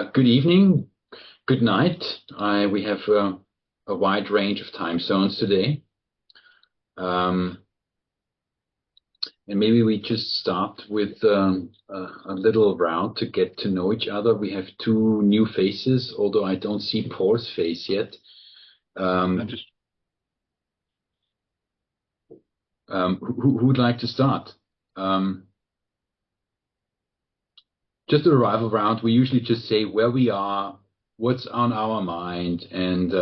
Good evening, good night. We have a wide range of time zones today. And maybe we just start with a little round to get to know each other. We have two new faces, although I don't see Paul's face yet. Who would like to start? Just a arrival round. We usually just say where we are, what's on our mind, and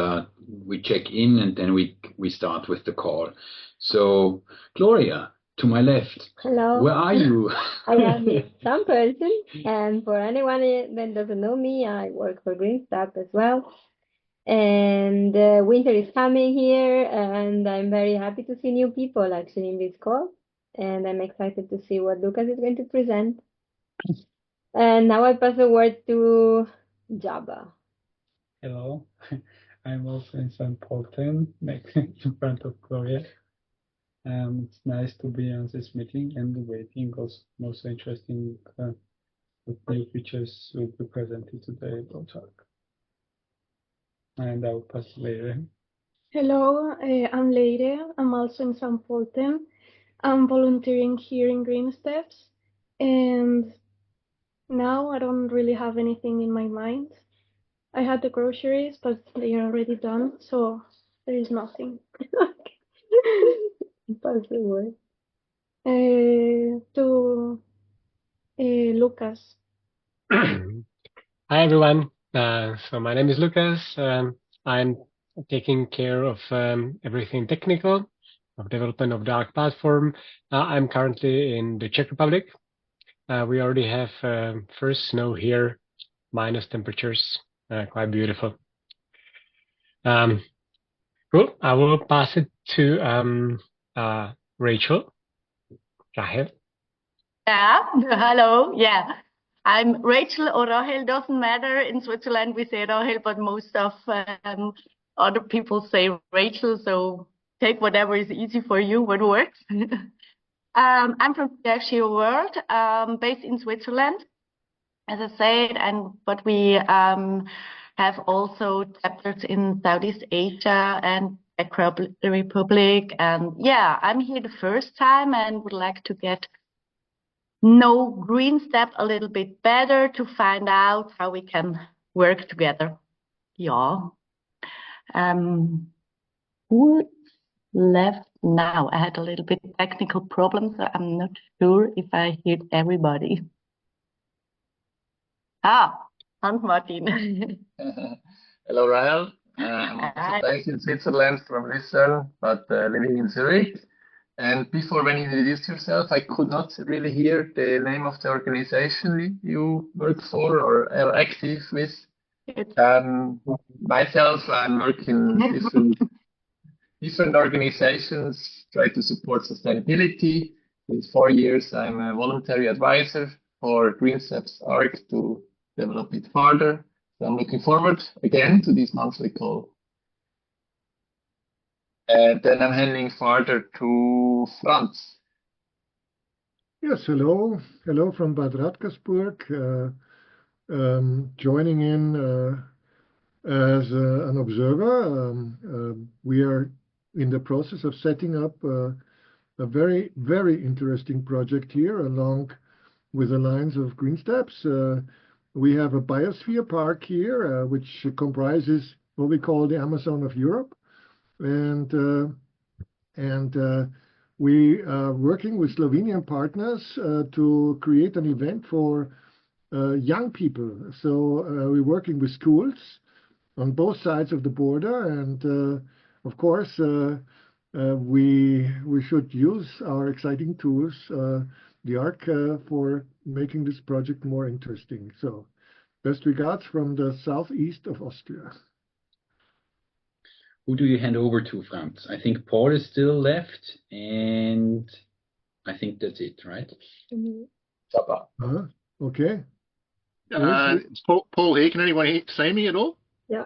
we check in, and then we start with the call. So, Gloria, to my left. Hello. Where are you? I am some person, and for anyone that doesn't know me, I work for GreenStep as well. And winter is coming here, and I'm very happy to see new people actually in this call. And I'm excited to see what Lucas is going to present. And now I pass the word to Jabba. Hello, I'm also in St. Polten, next in front of Gloria. It's nice to be on this meeting, and the waiting was most interesting with new features will be presented today about ARK. And I'll pass later. Hello, I'm Leire. I'm also in St. Polten. I'm volunteering here in Green Steps, and now I don't really have anything in my mind. I had the groceries, but they are already done, so there is nothing. Pass the word. To Lucas. Hi everyone. So my name is Lucas. I'm taking care of everything technical of development of the ARK platform. I'm currently in the Czech Republic. We already have first snow here, minus temperatures, quite beautiful. Cool. I will pass it to Rachel. Rahel. Yeah, hello. Yeah, I'm Rachel or Rahel, doesn't matter. In Switzerland we say Rahel, but most of other people say Rachel, so take whatever is easy for you, what works. I'm from the World, based in Switzerland, as I said, but we have also chapters in Southeast Asia and Czech Republic, and yeah, I'm here the first time and would like to get know GreenStep a little bit better to find out how we can work together. Yeah. Who's left now? I had a little bit technical problems, so I'm not sure if I heard everybody. Hans Martin. Hello, Rahel. I'm also based in Switzerland from Lucerne, but living in Zurich. And before, when you introduced yourself, I could not really hear the name of the organization you work for or are active with. Myself, I'm working in different organizations, try to support sustainability. Since 4 years, I'm a voluntary advisor for GreenStep's ARK to develop it further. So I'm looking forward again to this monthly call. And then I'm handing further to Franz. Yes, hello. Hello from Bad Radkersburg. Joining in as an observer. We are in the process of setting up a very, very interesting project here along with the lines of GreenSteps. We have a biosphere park here, which comprises what we call the Amazon of Europe. And we are working with Slovenian partners to create an event for young people. So we're working with schools on both sides of the border, and of course we should use our exciting tools, the ARK, for making this project more interesting. So best regards from the southeast of Austria. Who do you hand over to, Franz? I think Paul is still left, and I think that's it, right? Okay. It's Paul here. Can anyone see me at all? Yeah.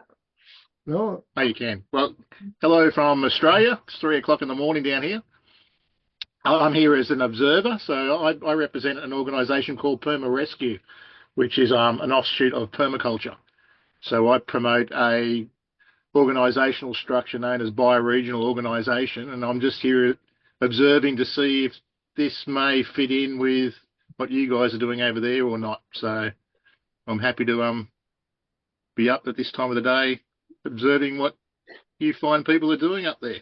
No. Oh, you can. Well, hello from Australia. It's 3 o'clock in the morning down here. I'm here as an observer, so I represent an organisation called Permarescue, which is an offshoot of permaculture. So I promote a organisational structure known as bioregional organisation, and I'm just here observing to see if this may fit in with what you guys are doing over there or not. So I'm happy to be up at this time of the day observing what you find people are doing up there.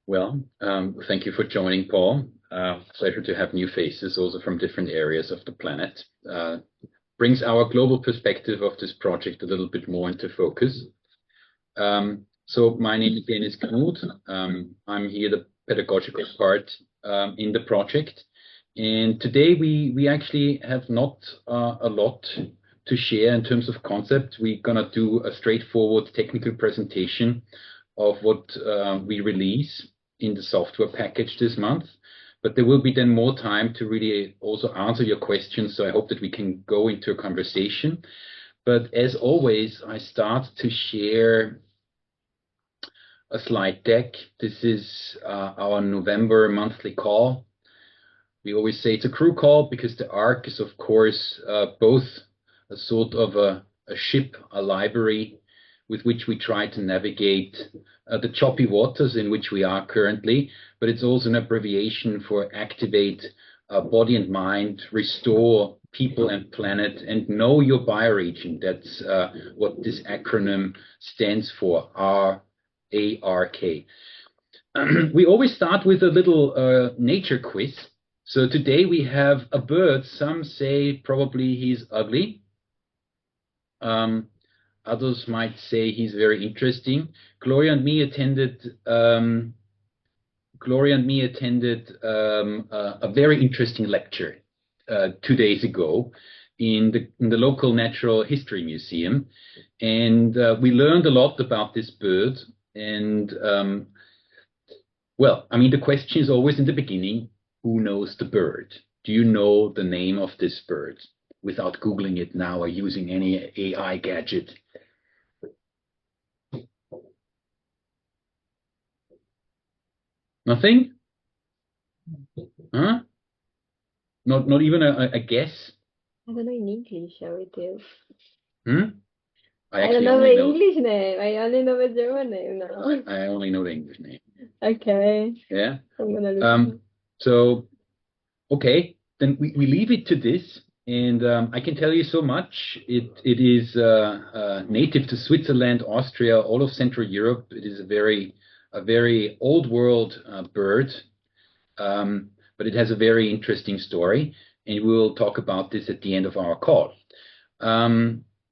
Well, thank you for joining, Paul. Pleasure to have new faces also from different areas of the planet. Brings our global perspective of this project a little bit more into focus. So my name again is Knut. I'm here the pedagogical part in the project. And today we actually have not a lot to share in terms of concept. We're going to do a straightforward technical presentation of what we release in the software package this month. But there will be then more time to really also answer your questions. So I hope that we can go into a conversation. But as always, I start to share a slide deck. This is our November monthly call. We always say it's a crew call because the ARK is, of course, both a sort of a ship, a library with which we try to navigate the choppy waters in which we are currently, but it's also an abbreviation for activate body and mind, restore people and planet, and know your bioregion. That's what this acronym stands for, ARK. We always start with a little nature quiz. So today we have a bird. Some say probably he's ugly. Others might say he's very interesting. Gloria and me attended a very interesting lecture 2 days ago in the local Natural History Museum, and we learned a lot about this bird. And well, I mean, the question is always in the beginning: who knows the bird? Do you know the name of this bird without Googling it now or using any AI gadget? Nothing? Huh? Not even a guess? I don't know in English how it is. I don't know the English name. I only know the German name now. I only know the English name. Okay. Yeah. I'm gonna look. So, okay, then we leave it to this, and I can tell you so much. It is native to Switzerland, Austria, all of Central Europe. It is a very old world bird, but it has a very interesting story, and we'll talk about this at the end of our call.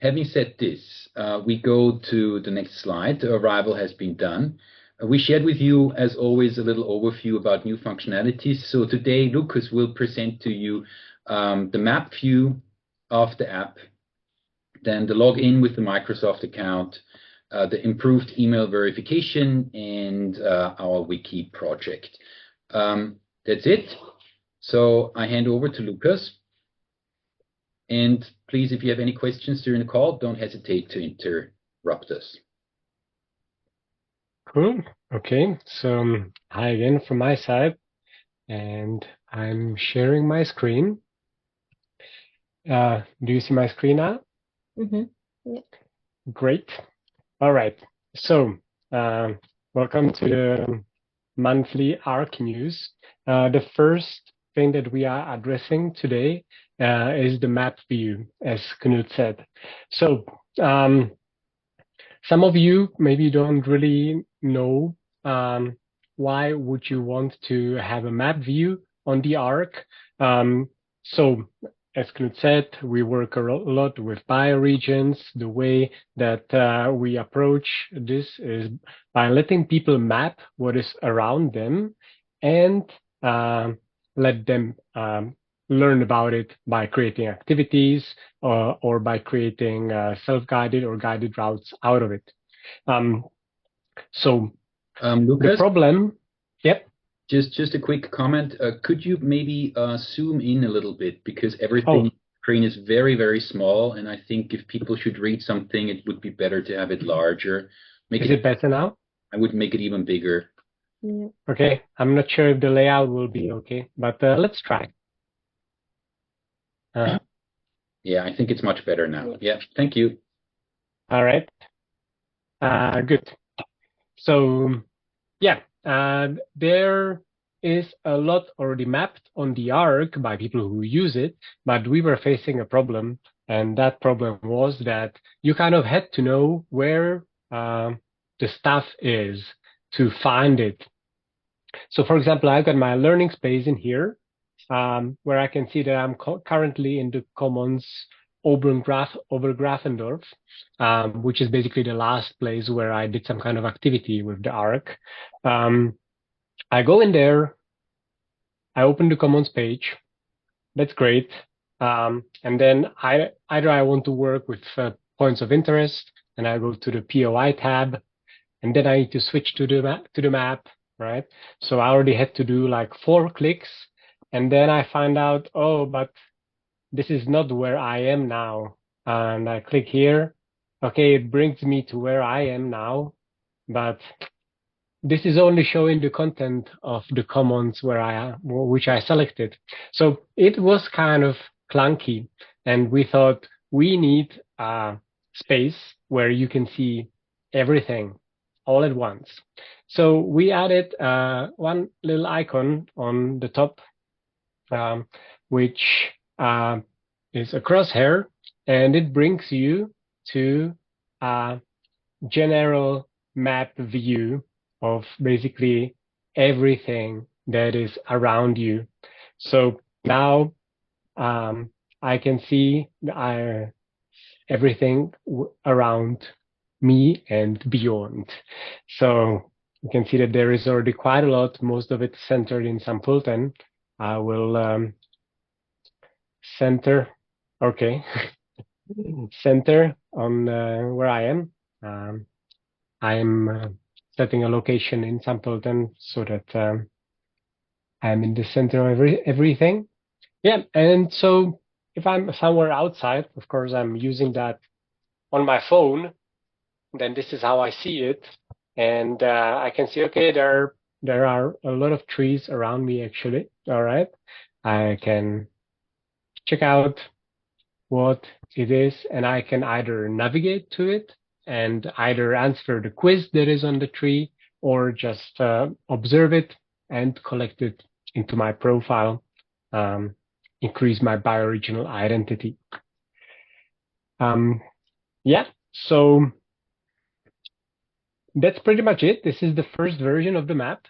Having said this, we go to the next slide. The arrival has been done. We shared with you, as always, a little overview about new functionalities. So today, Lucas will present to you the map view of the app, then the login with the Microsoft account, the improved email verification, and our wiki project. That's it. So I hand over to Lucas. And please, if you have any questions during the call, don't hesitate to interrupt us. Cool. Okay. So hi again from my side, and I'm sharing my screen. Do you see my screen now? Mm-hmm. Yeah. Great. All right. So welcome to the monthly ARK news. The first thing that we are addressing today is the map view, as Knut said. So some of you maybe don't really know why would you want to have a map view on the ARK. So as Knut said, we work a lot with bioregions. The way that we approach this is by letting people map what is around them and let them learn about it by creating activities or by creating self-guided or guided routes out of it. So Lucas, the problem, yep. Just a quick comment. Could you maybe zoom in a little bit, because everything on the screen is very, very small, and I think if people should read something, it would be better to have it larger. Is it better now? I would make it even bigger. Yeah. Okay, I'm not sure if the layout will be okay, but let's try. Yeah, I think it's much better now. Yeah, thank you. All right. Good. So, yeah, there is a lot already mapped on the ARK by people who use it, but we were facing a problem, and that problem was that you kind of had to know where the stuff is to find it. So, for example, I've got my learning space in here, where I can see that I'm currently in the commons Obergrafendorf, which is basically the last place where I did some kind of activity with the ARK. I go in there, I open the commons page. That's great. And then either I want to work with points of interest, and I go to the POI tab, and then I need to switch to the map, right? So I already had to do like 4 clicks, and then I find out, oh, but this is not where I am now. And I click here. Okay, it brings me to where I am now, but this is only showing the content of the commons which I selected. So it was kind of clunky, and we thought we need a space where you can see everything all at once. So we added one little icon on the top, which is a crosshair, and it brings you to a general map view of basically everything that is around you. So now I can see everything around me and beyond. So you can see that there is already quite a lot, most of it centered in St. Pölten. I will center, okay, center on where I am. I'm setting a location in St. Pölten so that I'm in the center of everything. Yeah, and so if I'm somewhere outside, of course, I'm using that on my phone, then this is how I see it. And I can see, okay, there are a lot of trees around me, actually. All right. I can check out what it is, and I can either navigate to it and either answer the quiz that is on the tree, or just observe it and collect it into my profile, increase my bioregional identity. Yeah, so that's pretty much it. This is the first version of the map.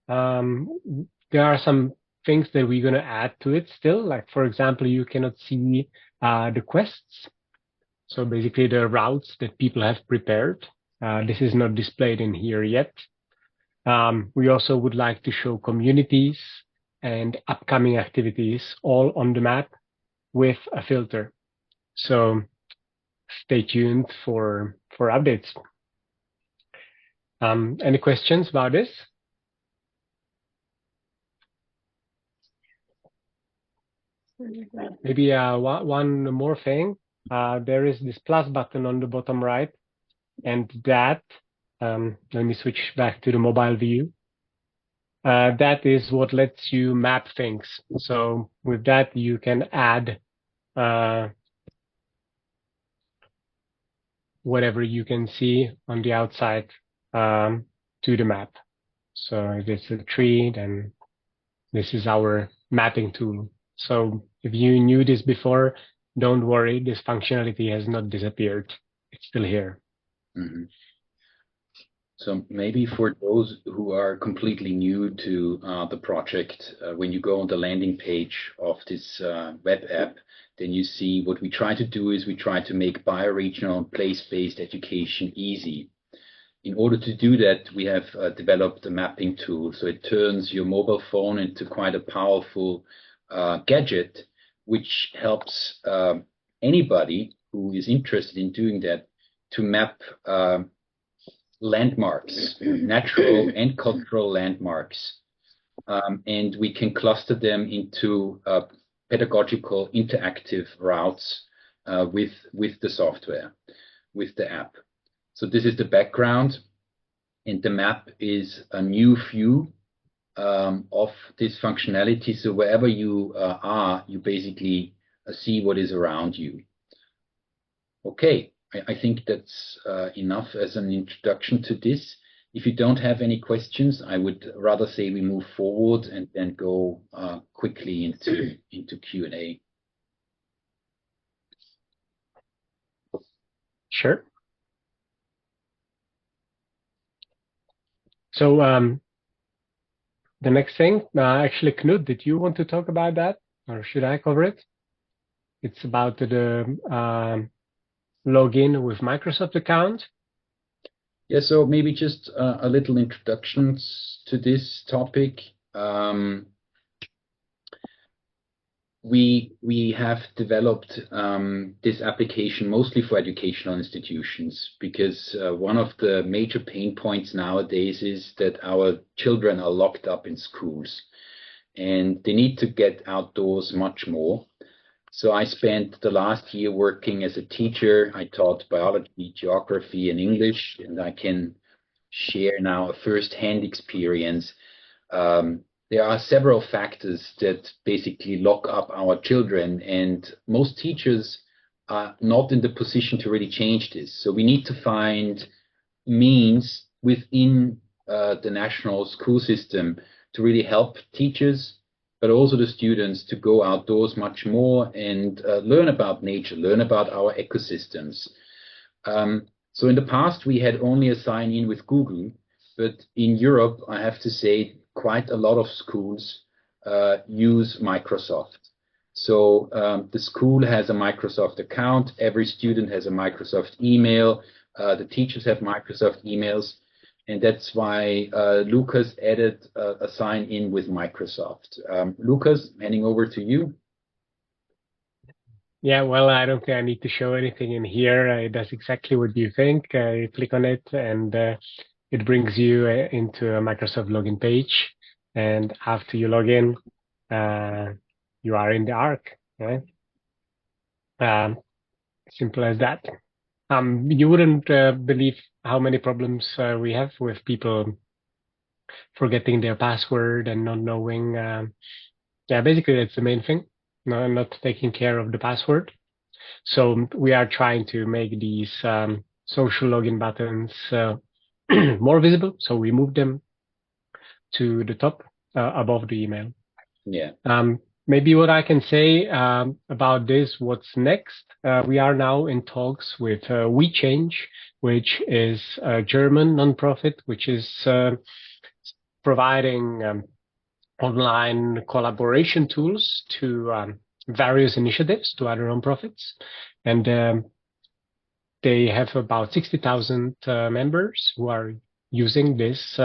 There are some things that we're going to add to it still. Like, for example, you cannot see the quests. So basically the routes that people have prepared. This is not displayed in here yet. We also would like to show communities and upcoming activities all on the map with a filter. So stay tuned for updates. Any questions about this? Maybe one more thing. There is this plus button on the bottom right, and that, let me switch back to the mobile view. That is what lets you map things. So with that, you can add whatever you can see on the outside to the map. So if it's a tree, then this is our mapping tool. So if you knew this before, don't worry, this functionality has not disappeared. It's still here. Mm-hmm. So maybe for those who are completely new to the project, when you go on the landing page of this web app, then you see what we try to do is we try to make bioregional and place-based education easy. In order to do that, we have developed a mapping tool. So it turns your mobile phone into quite a powerful gadget, which helps anybody who is interested in doing that to map landmarks, natural and cultural landmarks. And we can cluster them into pedagogical interactive routes with the software, with the app. So this is the background, and the map is a new view of this functionality. So wherever you are, you basically see what is around you. Okay, I think that's enough as an introduction to this. If you don't have any questions, I would rather say we move forward and then go quickly into Q&A. Sure. So the next thing, actually, Knut, did you want to talk about that, or should I cover it? It's about the login with Microsoft account. Yeah, so maybe just a little introductions to this topic. We have developed this application mostly for educational institutions because one of the major pain points nowadays is that our children are locked up in schools and they need to get outdoors much more. So I spent the last year working as a teacher. I taught biology, geography, and English, and I can share now a first-hand experience. There are several factors that basically lock up our children, and most teachers are not in the position to really change this. So we need to find means within the national school system to really help teachers, but also the students to go outdoors much more and learn about nature, learn about our ecosystems. So in the past, we had only a sign-in with Google, but in Europe, I have to say, quite a lot of schools use Microsoft. So the school has a Microsoft account, every student has a Microsoft email, the teachers have Microsoft emails, and that's why Lucas added a sign-in with Microsoft. Lucas, handing over to you. Yeah, well, I don't think I need to show anything in here. It does exactly what you think. You click on it and it brings you into a Microsoft login page. And after you log in, you are in the ARK, right? Simple as that. You wouldn't believe how many problems we have with people forgetting their password and not knowing. Yeah, basically that's the main thing. No, not taking care of the password. So we are trying to make these social login buttons more visible. So we move them to the top above the email. Yeah. Maybe what I can say about this, what's next, we are now in talks with WeChange, which is a German nonprofit, which is providing online collaboration tools to various initiatives, to other nonprofits. And they have about 60,000 members who are using this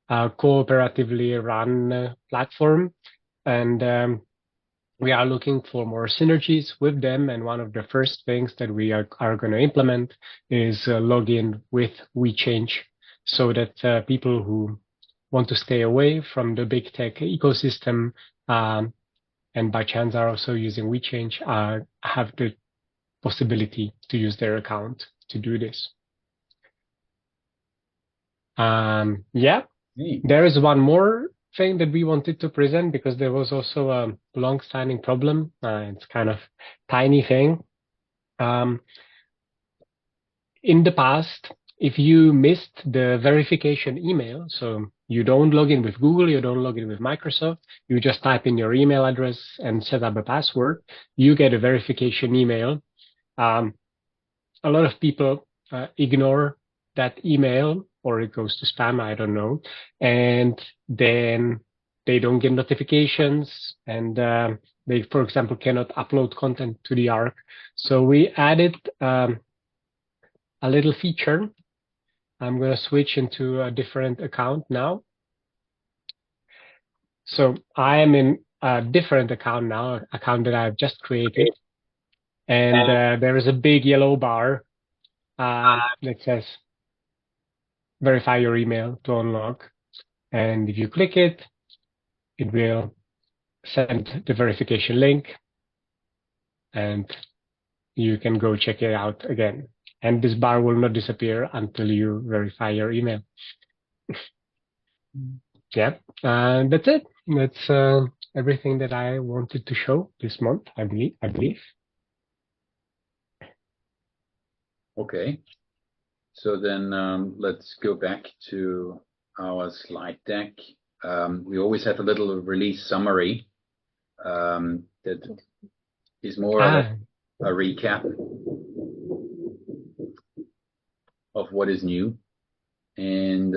cooperatively run platform. And we are looking for more synergies with them. And one of the first things that we are going to implement is login with WeChange, so that people who want to stay away from the big tech ecosystem and by chance are also using WeChange have the possibility to use their account to do this. Yeah, there is one more thing that we wanted to present because there was also a long-standing problem. It's kind of tiny thing. In the past, if you missed the verification email, so you don't log in with Google, you don't log in with Microsoft, you just type in your email address and set up a password, you get a verification email. A lot of people ignore that email, or it goes to spam, I don't know. And then they don't get notifications, and they, for example, cannot upload content to the ARK. So we added a little feature. I'm going to switch into a different account now. So I am in a different account now, an account that I've just created. And there is a big yellow bar that says verify your email to unlock. And if you click it, it will send the verification link and you can go check it out again. And this bar will not disappear until you verify your email. Yeah, that's it. That's everything that I wanted to show this month, I believe. Okay. So then let's go back to our slide deck. We always have a little release summary that is more or less a recap of what is new. And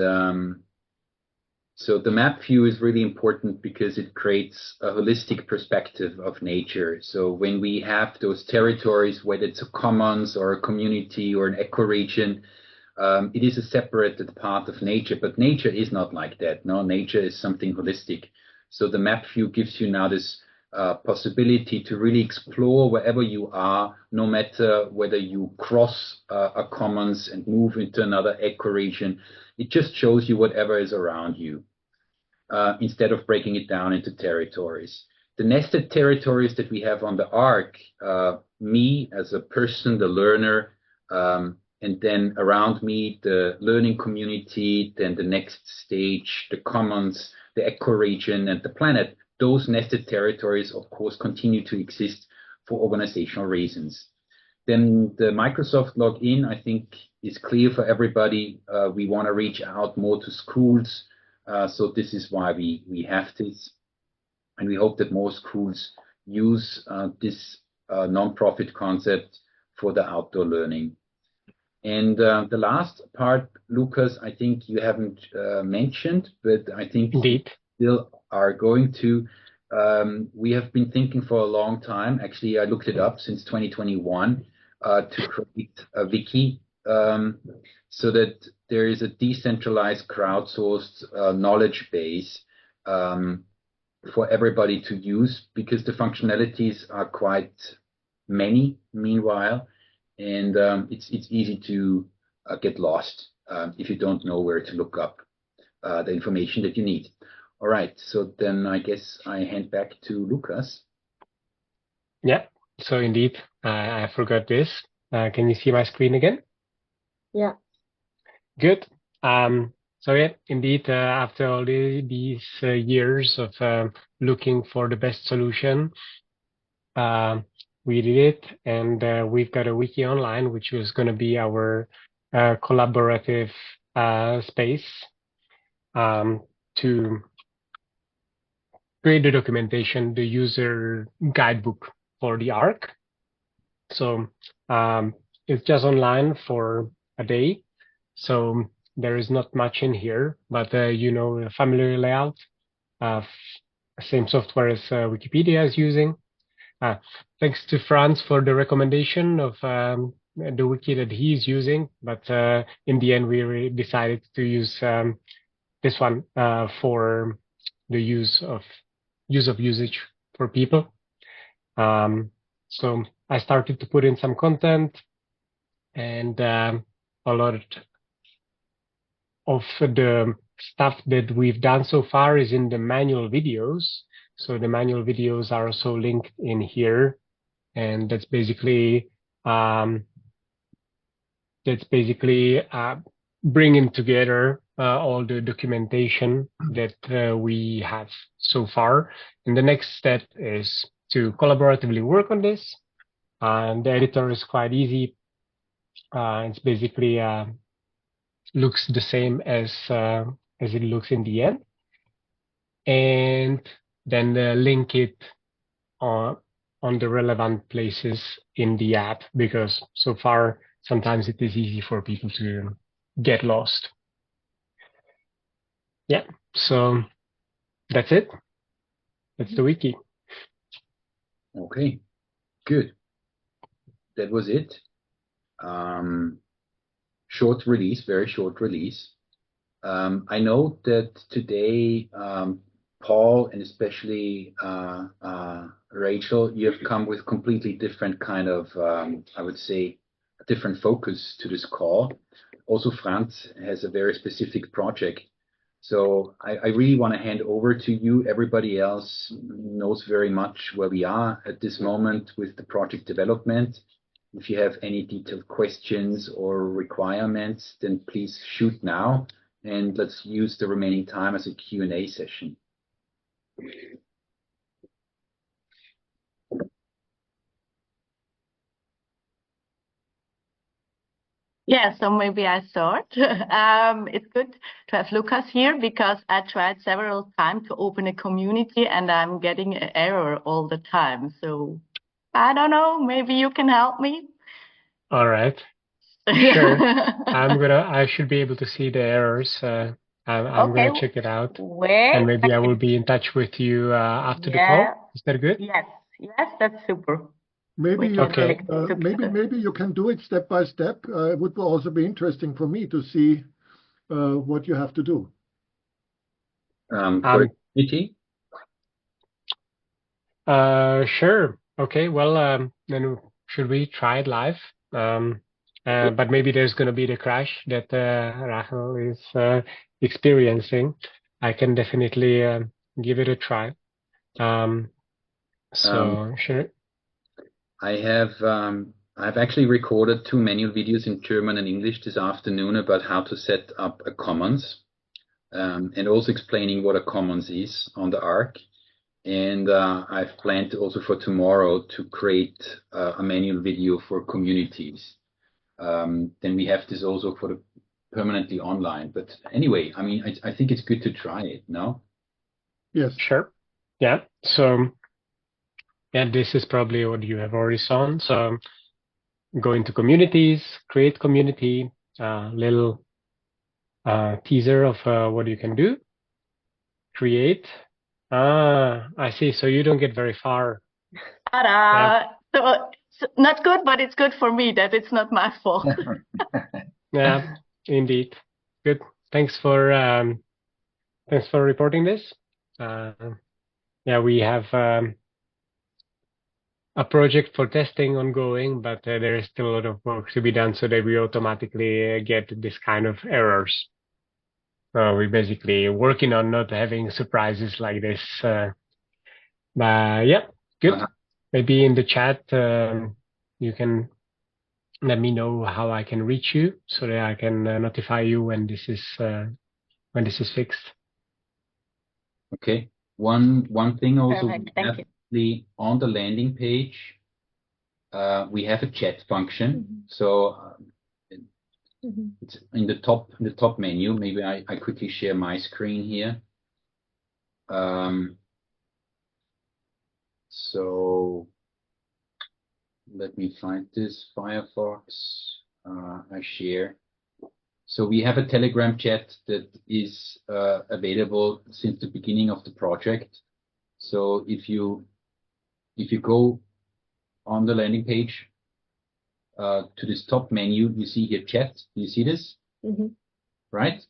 so the map view is really important because it creates a holistic perspective of nature. So when we have those territories, whether it's a commons or a community or an ecoregion, it is a separated part of nature, but nature is not like that. No, nature is something holistic. So the map view gives you now this possibility to really explore wherever you are, no matter whether you cross a commons and move into another ecoregion. It just shows you whatever is around you, instead of breaking it down into territories. The nested territories that we have on the ARK, me as a person, the learner, and then around me, the learning community, then the next stage, the commons, the ecoregion, and the planet, those nested territories, of course, continue to exist for organizational reasons. Then the Microsoft login, I think, is clear for everybody. We want to reach out more to schools. So this is why we have this. And we hope that more schools use this non-profit concept for the outdoor learning. And the last part, Lucas, I think you haven't mentioned, but I think Indeed. Still are going to. We have been thinking for a long time. Actually, I looked it up since 2021 to create a wiki so that there is a decentralized, crowdsourced knowledge base for everybody to use, because the functionalities are quite many meanwhile, and it's easy to get lost if you don't know where to look up the information that you need. All right, so then I guess I hand back to Lucas. Yeah, so indeed, I forgot this. Can you see my screen again? Yeah. Good. So yeah, indeed, after all these years of looking for the best solution, we did it, and we've got a wiki online, which was going to be our collaborative space to create the documentation, the user guidebook for the ARK. So it's just online for a day. So there is not much in here, but you know, a familiar layout, same software as Wikipedia is using. Thanks to Franz for the recommendation of the wiki that he is using, but in the end we decided to use this one for the usage for people. So I started to put in some content, and a lot of the stuff that we've done so far is in the manual videos. So the manual videos are also linked in here, and that's basically bringing together all the documentation that we have so far. And the next step is to collaboratively work on this. And the editor is quite easy. It's basically looks the same as it looks in the end, and then link it on the relevant places in the app, because so far sometimes it is easy for people to get lost. Yeah, so that's it. That's the wiki. Okay, good. That was it. Short release, very short release. I know that today, Paul and especially Rachel, you have come with completely different kind of, I would say, a different focus to this call. Also, Franz has a very specific project. So I really want to hand over to you. Everybody else knows very much where we are at this moment with the project development. If you have any detailed questions or requirements, then please shoot now, and let's use the remaining time as a Q&A session. Yeah, so maybe I start. It's good to have Lucas here because I tried several times to open a community and I'm getting an error all the time. So I don't know, maybe you can help me. All right. Sure. I should be able to see the errors. I'm Okay, gonna check it out. where? And maybe I will be in touch with you after the call. Is that good? Yes, that's super. Maybe you Okay. maybe you can do it step by step. It would also be interesting for me to see what you have to do. For community? Sure. Okay. Well, then should we try it live? But maybe there's going to be the crash that Rahel is experiencing. I can definitely give it a try. Sure. I've actually recorded 2 manual videos in German and English this afternoon about how to set up a commons, and also explaining what a commons is on the ARK. And I've planned also for tomorrow to create a manual video for communities. Then we have this also for the permanently online. But anyway, I mean, I think it's good to try it, no? Yes. Sure. Yeah. So, yeah, this is probably what you have already seen. So, go into communities, create community, little teaser of what you can do. Create. I see. So you don't get very far. Ta-da! So not good, but it's good for me that it's not my fault. Yeah, indeed. Good. Thanks for reporting this. Yeah, we have a project for testing ongoing, but there is still a lot of work to be done so that we automatically get this kind of errors. We're basically working on not having surprises like this. But yeah, good. Maybe in the chat you can let me know how I can reach you so that I can notify you when this is fixed. Okay. One thing also, Perfect. Thank you. on the landing page, we have a chat function. So it's in the top menu. Maybe I quickly share my screen here. So let me find this Firefox. I share. So we have a Telegram chat that is available since the beginning of the project. So if you go on the landing page to this top menu, you see here chat. Do you see this? Right?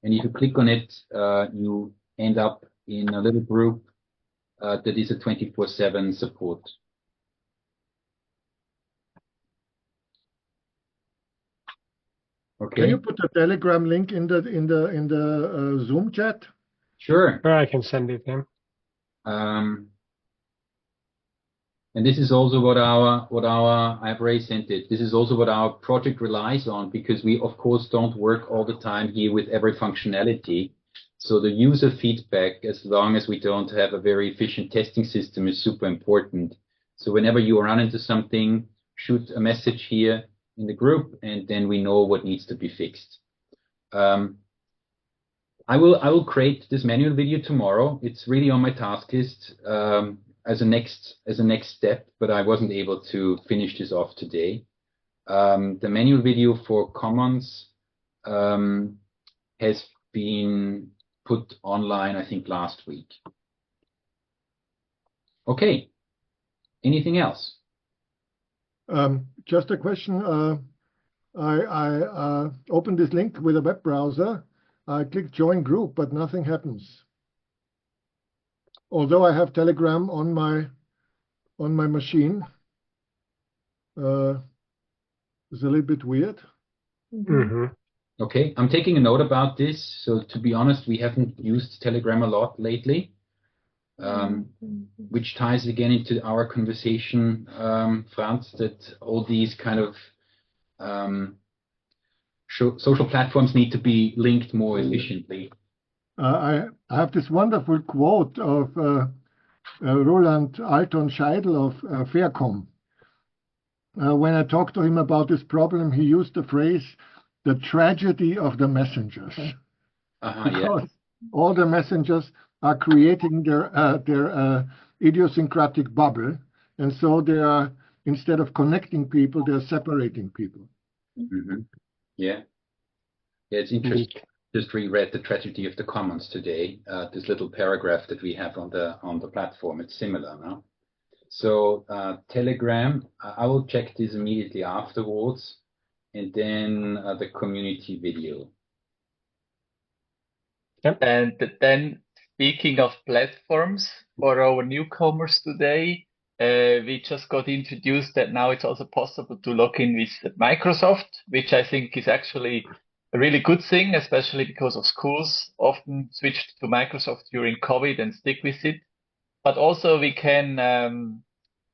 And if you click on it, you end up in a little group that is a 24/7 support. Okay. Can you put the Telegram link in the Zoom chat? Sure. I can send it in. And this is also what I've already sent it. This is also what our project relies on, because we of course don't work all the time here with every functionality. So the user feedback, as long as we don't have a very efficient testing system, is super important. So whenever you run into something, shoot a message here in the group, and then we know what needs to be fixed. I will create this manual video tomorrow. It's really on my task list as a next step, but I wasn't able to finish this off today. The manual video for Commons has been put online, I think, last week. Okay. Anything else? Just a question. I opened this link with a web browser. I click join group, but nothing happens. Although I have Telegram on my machine, it's a little bit weird. Okay, I'm taking a note about this. So to be honest, we haven't used Telegram a lot lately, which ties again into our conversation, Franz, that all these kind of social platforms need to be linked more efficiently. I have this wonderful quote of Roland Alton Scheidel of Faircom. when I talked to him about this problem, he used the phrase, the tragedy of the messengers. Because all the messengers are creating their idiosyncratic bubble. And so they are, instead of connecting people, they're separating people. Mm-hmm. Yeah, it's interesting. Just reread The Tragedy of the Commons today. This little paragraph that we have on the platform, it's similar, no? So Telegram, I will check this immediately afterwards, and then the community video. Yep. And then, speaking of platforms, for our newcomers today, we just got introduced that now it's also possible to log in with Microsoft, which I think is actually a really good thing, especially because of schools often switched to Microsoft during COVID and stick with it. But also we can,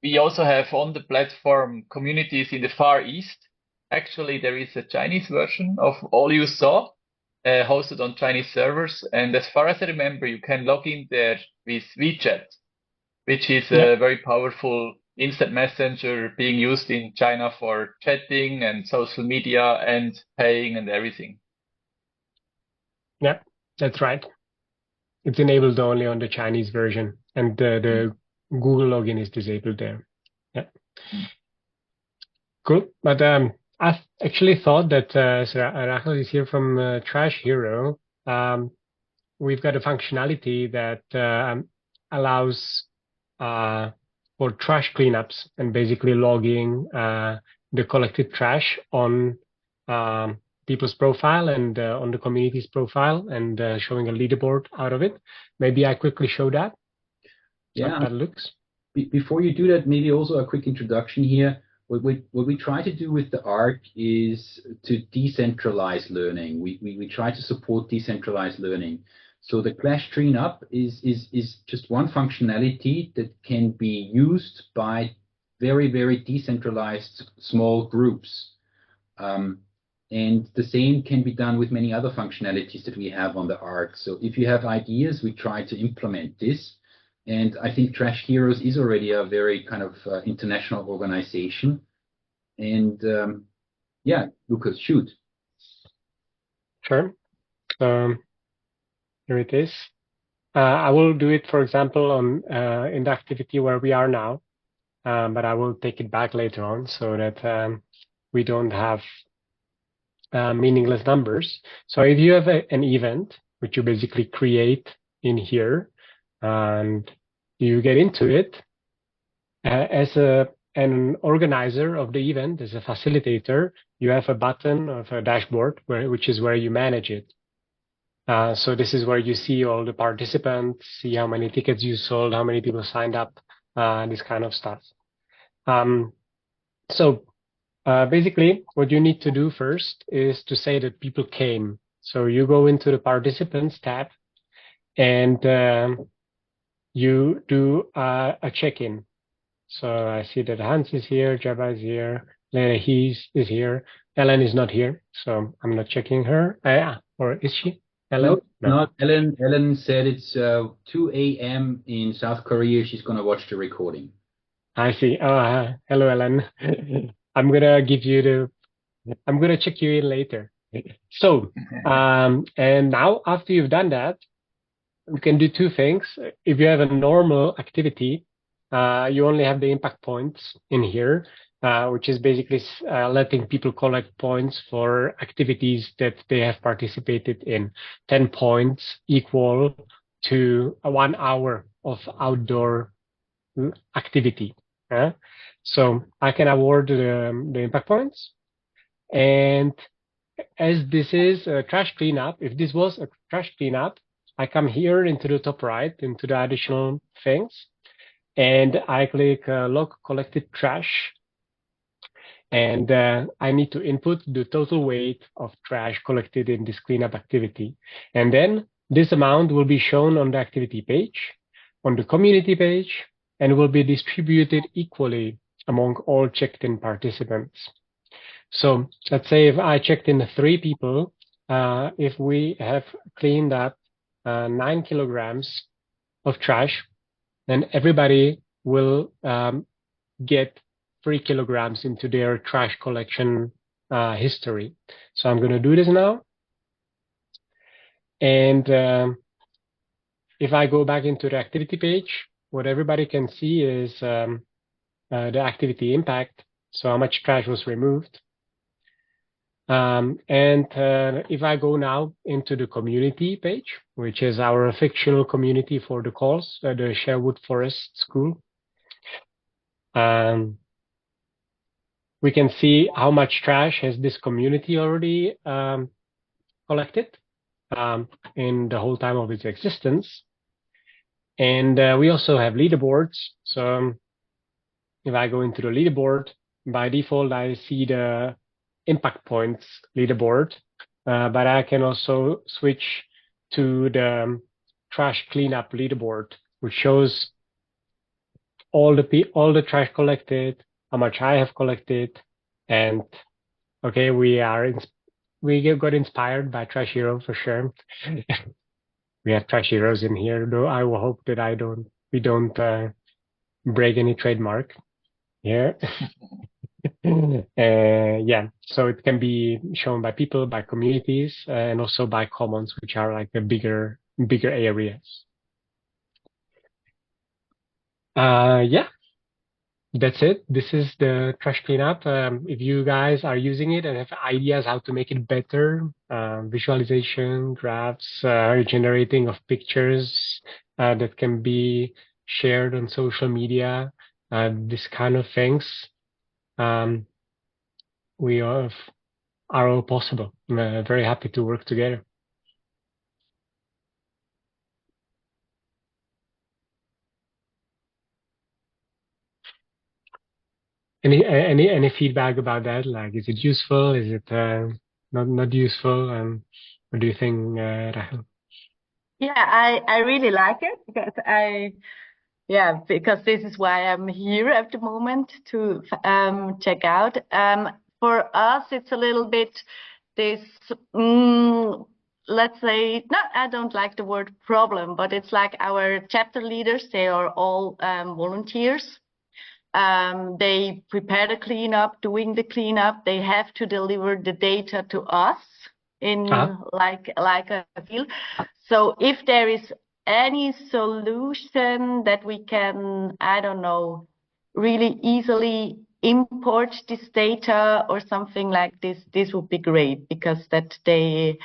we also have on the platform communities in the Far East. Actually, there is a Chinese version of All You Saw, hosted on Chinese servers. And as far as I remember, you can log in there with WeChat, which is a very powerful instant messenger being used in China for chatting and social media and paying and everything. Yeah, that's right. It's enabled only on the Chinese version, and the Google login is disabled there. Yeah. Cool. But I've actually thought that so Rahel is here from Trash Hero. We've got a functionality that allows for trash cleanups and basically logging the collected trash on people's profile and on the community's profile, and showing a leaderboard out of it. Maybe I quickly show that. Yeah. How that looks. Before you do that, maybe also a quick introduction here. What we try to do with the ARK is to decentralize learning. We try to support decentralized learning. So the Clash cleanup is just one functionality that can be used by very, very decentralized small groups. And the same can be done with many other functionalities that we have on the ARK. So if you have ideas, we try to implement this. And I think Trash Heroes is already a very kind of international organization. And yeah, Lucas, shoot. Sure. Here it is. I will do it, for example, on in the activity where we are now, but I will take it back later on so that we don't have meaningless numbers. So if you have an event, which you basically create in here, and you get into it, as an organizer of the event, as a facilitator, you have a button of a dashboard, which is where you manage it. So this is where you see all the participants, see how many tickets you sold, how many people signed up, this kind of stuff. Basically, what you need to do first is to say that people came. So you go into the participants tab, and you do a check-in. So I see that Hans is here, Jabba is here, Lena is here, Ellen is not here, so I'm not checking her. Or is she? Ellen? No, not Ellen. Ellen said it's 2 a.m. in South Korea. She's going to watch the recording. I see. Oh, hello, Ellen. I'm gonna check you in later. So, and now after you've done that, you can do two things. If you have a normal activity, you only have the impact points in here, which is basically letting people collect points for activities that they have participated in. 10 points equal to 1 hour of outdoor activity. So I can award the impact points. And as this is a trash cleanup, if this was a trash cleanup, I come here into the top right, into the additional things, and I click log collected trash. And I need to input the total weight of trash collected in this cleanup activity. And then this amount will be shown on the activity page, on the community page, and will be distributed equally among all checked-in participants. So let's say if I checked in 3 people, if we have cleaned up 9 kilograms of trash, then everybody will get 3 kilograms into their trash collection history. So I'm going to do this now. And if I go back into the activity page, what everybody can see is the activity impact, so how much trash was removed. If I go now into the community page, which is our fictional community for the calls, the Sherwood Forest School, we can see how much trash has this community already collected in the whole time of its existence. And we also have leaderboards. So if I go into the leaderboard, by default, I see the impact points leaderboard, but I can also switch to the trash cleanup leaderboard, which shows all the trash collected, how much I have collected, and okay, we got inspired by Trash Hero for sure. We have Trash Heroes in here, though. I will hope that we don't break any trademark here. Yeah, so it can be shown by people, by communities, and also by commons, which are like the bigger areas. Yeah, that's it. This is the trash cleanup. If you guys are using it and have ideas how to make it better, visualization, graphs, generating of pictures that can be shared on social media, this kind of things, we are all possible. I'm very happy to work together. Any feedback about that? Like, is it useful? Is it not useful? What do you think, Rahel? Yeah, I really like it because this is why I'm here at the moment to check out. For us, it's a little bit this, let's say, I don't like the word problem, but it's like our chapter leaders, they are all volunteers. They prepare the cleanup, doing the cleanup. They have to deliver the data to us in like a field. So if there is any solution that we can, I don't know, really easily import this data or something like this, this would be great, because I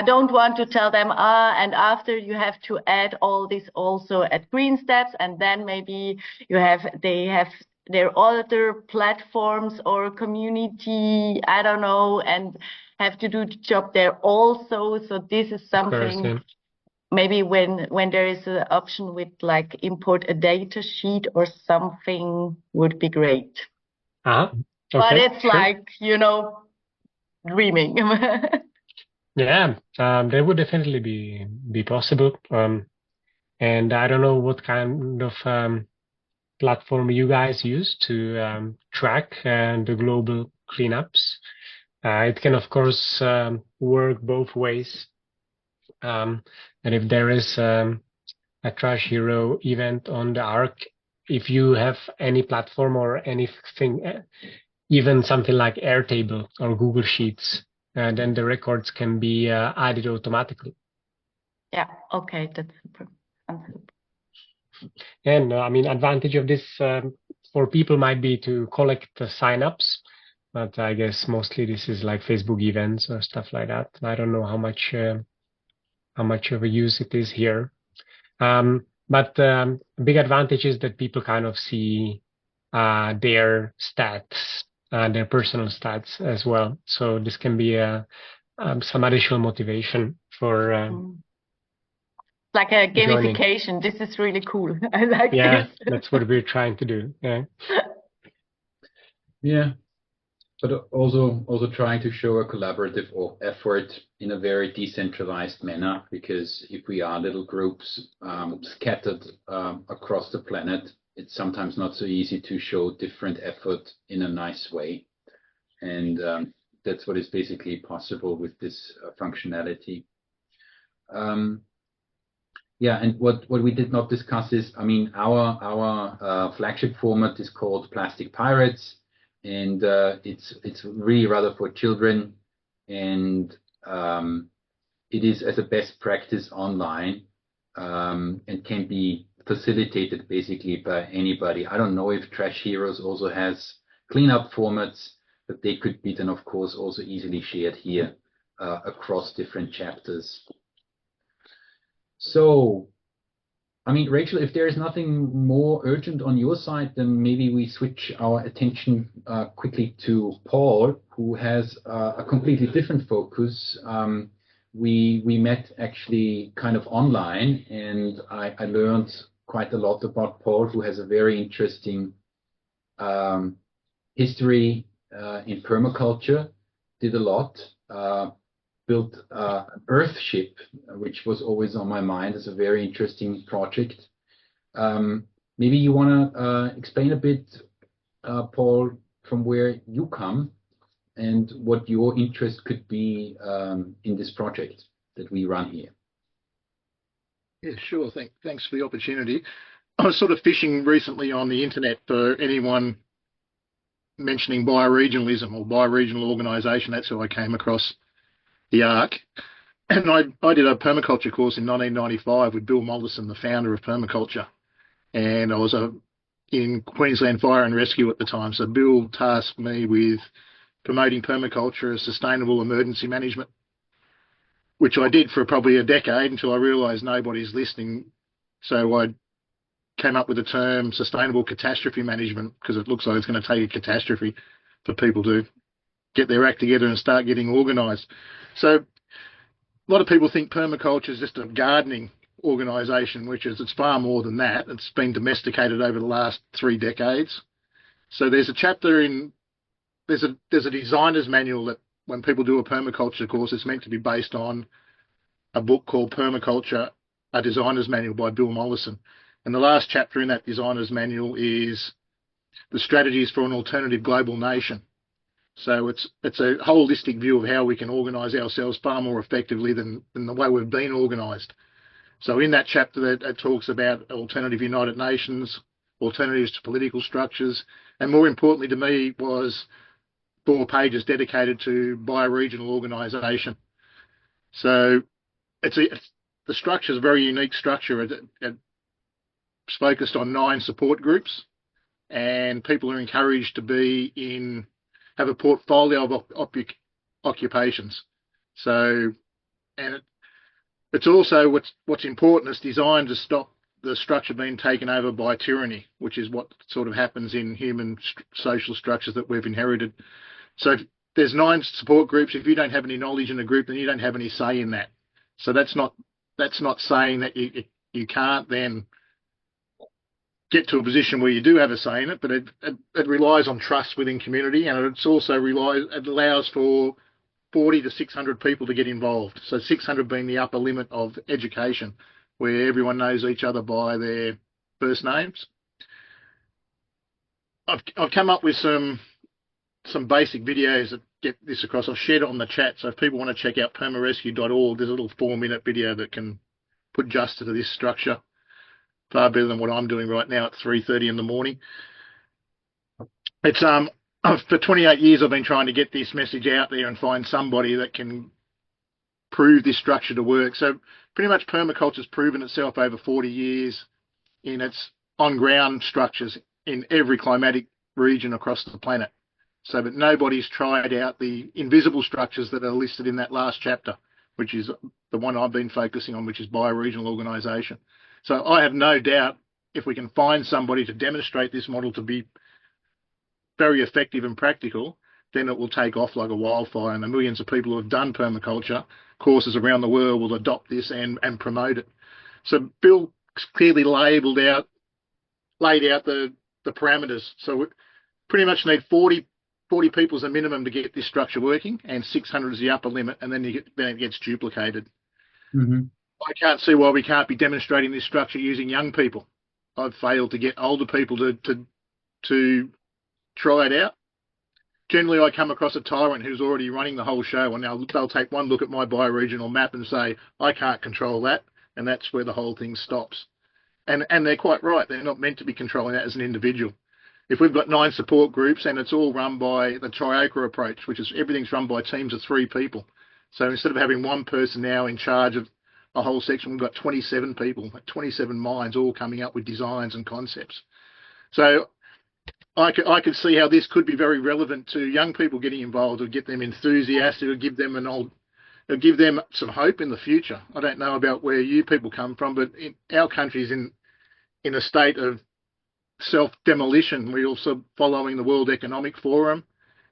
don't want to tell them, and after you have to add all this also at Green Steps, and then maybe they have their other platforms or community, I don't know, and have to do the job there also. So this is something maybe when there is an option with like import a data sheet or something would be great. Okay, but it's like, dreaming. Yeah, that would definitely be possible. And I don't know what kind of platform you guys use to track the global cleanups. It can, of course, work both ways. And if there is a Trash Hero event on the ARK, if you have any platform or anything, even something like Airtable or Google Sheets, then the records can be added automatically. Yeah, okay, that's super. And I mean, advantage of this for people might be to collect the signups, but I guess mostly this is like Facebook events or stuff like that. I don't know how much of a use it is here. But big advantage is that people kind of see their stats, their personal stats as well. So this can be some additional motivation for like a gamification. Joining. This is really cool. I like this. Yeah, that's what we're trying to do. Yeah. Yeah. But also trying to show a collaborative effort in a very decentralized manner, because if we are little groups scattered across the planet, it's sometimes not so easy to show different effort in a nice way. And that's what is basically possible with this functionality. Yeah, and what we did not discuss is, I mean, our flagship format is called Plastic Pirates, and it's really rather for children, and it is as a best practice online, and can be facilitated basically by anybody. I don't know if Trash Heroes also has cleanup formats, but they could be then of course also easily shared here across different chapters. So, I mean, Rachel, if there is nothing more urgent on your side, then maybe we switch our attention quickly to Paul, who has a completely different focus. We met actually kind of online, and I learned quite a lot about Paul, who has a very interesting history in permaculture, did a lot, built an Earth ship, which was always on my mind as a very interesting project. Maybe you want to explain a bit, Paul, from where you come and what your interest could be in this project that we run here. Yeah, sure. Thanks for the opportunity. I was sort of fishing recently on the internet for anyone mentioning bioregionalism or bioregional organisation. That's how I came across the ARK. And I did a permaculture course in 1995 with Bill Mollison, the founder of permaculture. And I was in Queensland Fire and Rescue at the time. So Bill tasked me with promoting permaculture as sustainable emergency management, which I did for probably a decade until I realised nobody's listening. So I came up with the term sustainable catastrophe management, because it looks like it's going to take a catastrophe for people to get their act together and start getting organised. So a lot of people think permaculture is just a gardening organisation, which is, it's far more than that. It's been domesticated over the last 3 decades. So there's a chapter in, there's a designer's manual that when people do a permaculture course, it's meant to be based on a book called Permaculture, a Designer's Manual by Bill Mollison. And the last chapter in that designer's manual is the strategies for an alternative global nation. So it's a holistic view of how we can organise ourselves far more effectively than the way we've been organised. So in that chapter, it talks about alternative United Nations, alternatives to political structures, and more importantly to me was 4 pages dedicated to bioregional organisation. So the structure is a very unique structure. It's focused on 9 support groups, and people are encouraged to have a portfolio of occupations. So, and it's also what's important. It's designed to stop the structure being taken over by tyranny, which is what sort of happens in human social structures that we've inherited. So there's 9 support groups. If you don't have any knowledge in the group, then you don't have any say in that. So that's not saying that you can't then get to a position where you do have a say in it, but it relies on trust within community, and it allows for 40 to 600 people to get involved. So 600 being the upper limit of education, where everyone knows each other by their first names. I've come up with some basic videos that get this across. I've shared it on the chat, so if people want to check out permarescue.org, there's a little 4-minute video that can put justice to this structure. Far better than what I'm doing right now at 3:30 in the morning. It's for 28 years I've been trying to get this message out there and find somebody that can prove this structure to work. So pretty much permaculture's proven itself over 40 years in its on-ground structures in every climatic region across the planet. So, but nobody's tried out the invisible structures that are listed in that last chapter, which is the one I've been focusing on, which is bioregional organisation. So I have no doubt if we can find somebody to demonstrate this model to be very effective and practical, then it will take off like a wildfire, and the millions of people who have done permaculture courses around the world will adopt this and promote it. So Bill clearly laid out the parameters. So we pretty much need 40 people as a minimum to get this structure working, and 600 is the upper limit, and then it gets duplicated. Mm-hmm. I can't see why we can't be demonstrating this structure using young people. I've failed to get older people to try it out. Generally, I come across a tyrant who's already running the whole show, and they'll take one look at my bioregional map and say, I can't control that, and that's where the whole thing stops. And they're quite right. They're not meant to be controlling that as an individual. If we've got 9 support groups and it's all run by the triacre approach, which is everything's run by teams of 3 people. So instead of having one person now in charge of a whole section, we've got 27 people, 27 minds all coming up with designs and concepts. So I could see how this could be very relevant to young people getting involved, or get them enthusiastic, or give them some hope in the future. I don't know about where you people come from, but our country's in a state of self-demolition. We're also following the World Economic Forum,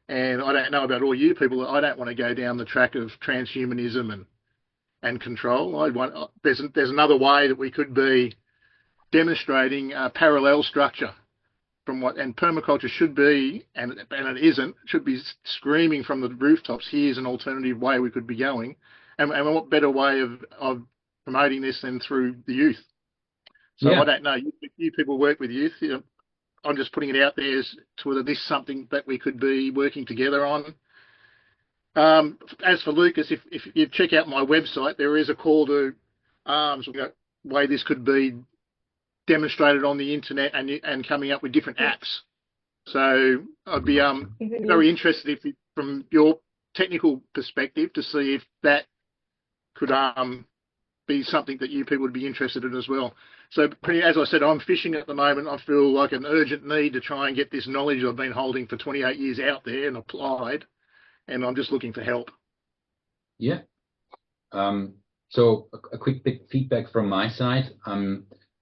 and I don't know about all you people. I don't want to go down the track of transhumanism and control. There's another way that we could be demonstrating a parallel structure from what, and permaculture should be, and it isn't, should be screaming from the rooftops, here's an alternative way we could be going. And what better way of promoting this than through the youth? So yeah. I don't know, you people work with youth. You know, I'm just putting it out there as to whether this is something that we could be working together on. As for Lucas, if you check out my website, there is a call to arms, way this could be demonstrated on the internet and coming up with different apps. So I'd be very interested from your technical perspective to see if that could be something that you people would be interested in as well. So as I said, I'm fishing at the moment. I feel like an urgent need to try and get this knowledge I've been holding for 28 years out there and applied, and I'm just looking for help. Yeah. So a quick feedback from my side.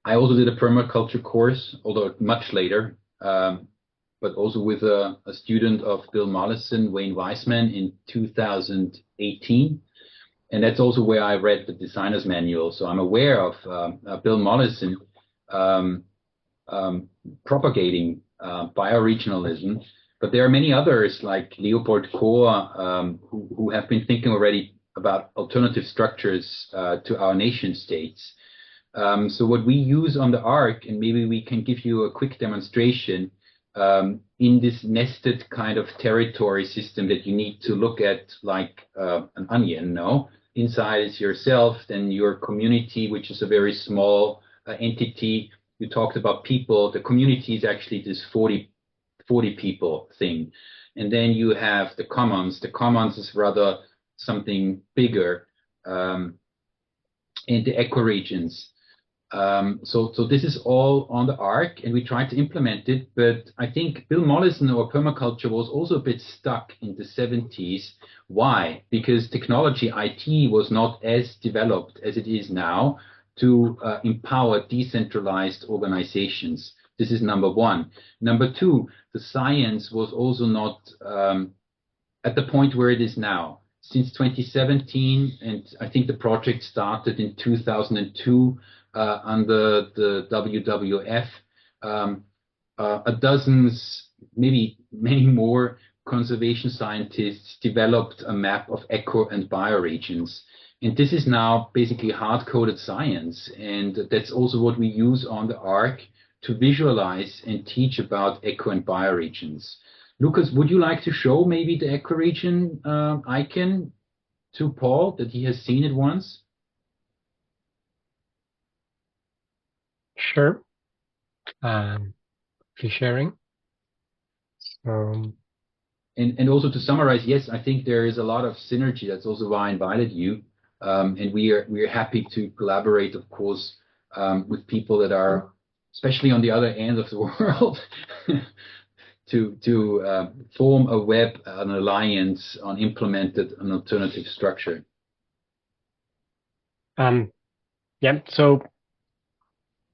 I also did a permaculture course, although much later, but also with a student of Bill Mollison, Wayne Weisman, in 2018. And that's also where I read the designer's manual. So I'm aware of Bill Mollison propagating bioregionalism. But there are many others like Leopold Kohr who have been thinking already about alternative structures to our nation states. So what we use on the ARK, and maybe we can give you a quick demonstration, in this nested kind of territory system that you need to look at like an onion, no? Inside is yourself, then your community, which is a very small entity. You talked about people. The community is actually this 40 people thing. And then you have the commons. The commons is rather something bigger, and the ecoregions. So this is all on the ARK, and we tried to implement it, but I think Bill Mollison or permaculture was also a bit stuck in the 70s. Why? Because technology, IT, was not as developed as it is now to empower decentralized organizations. This is number one. Number two, the science was also not at the point where it is now. Since 2017, and I think the project started in 2002, under the WWF, a dozens, maybe many more conservation scientists developed a map of eco and bioregions. And this is now basically hard-coded science. And that's also what we use on the ARK to visualize and teach about eco and bioregions. Lucas, would you like to show maybe the ecoregion icon to Paul, that he has seen it once? Sure. Please sharing. And also to summarize, yes, I think there is a lot of synergy. That's also why I invited you. And we are happy to collaborate, of course, with people that are, especially on the other end of the world, to form a web, an alliance on implemented an alternative structure. Yeah. So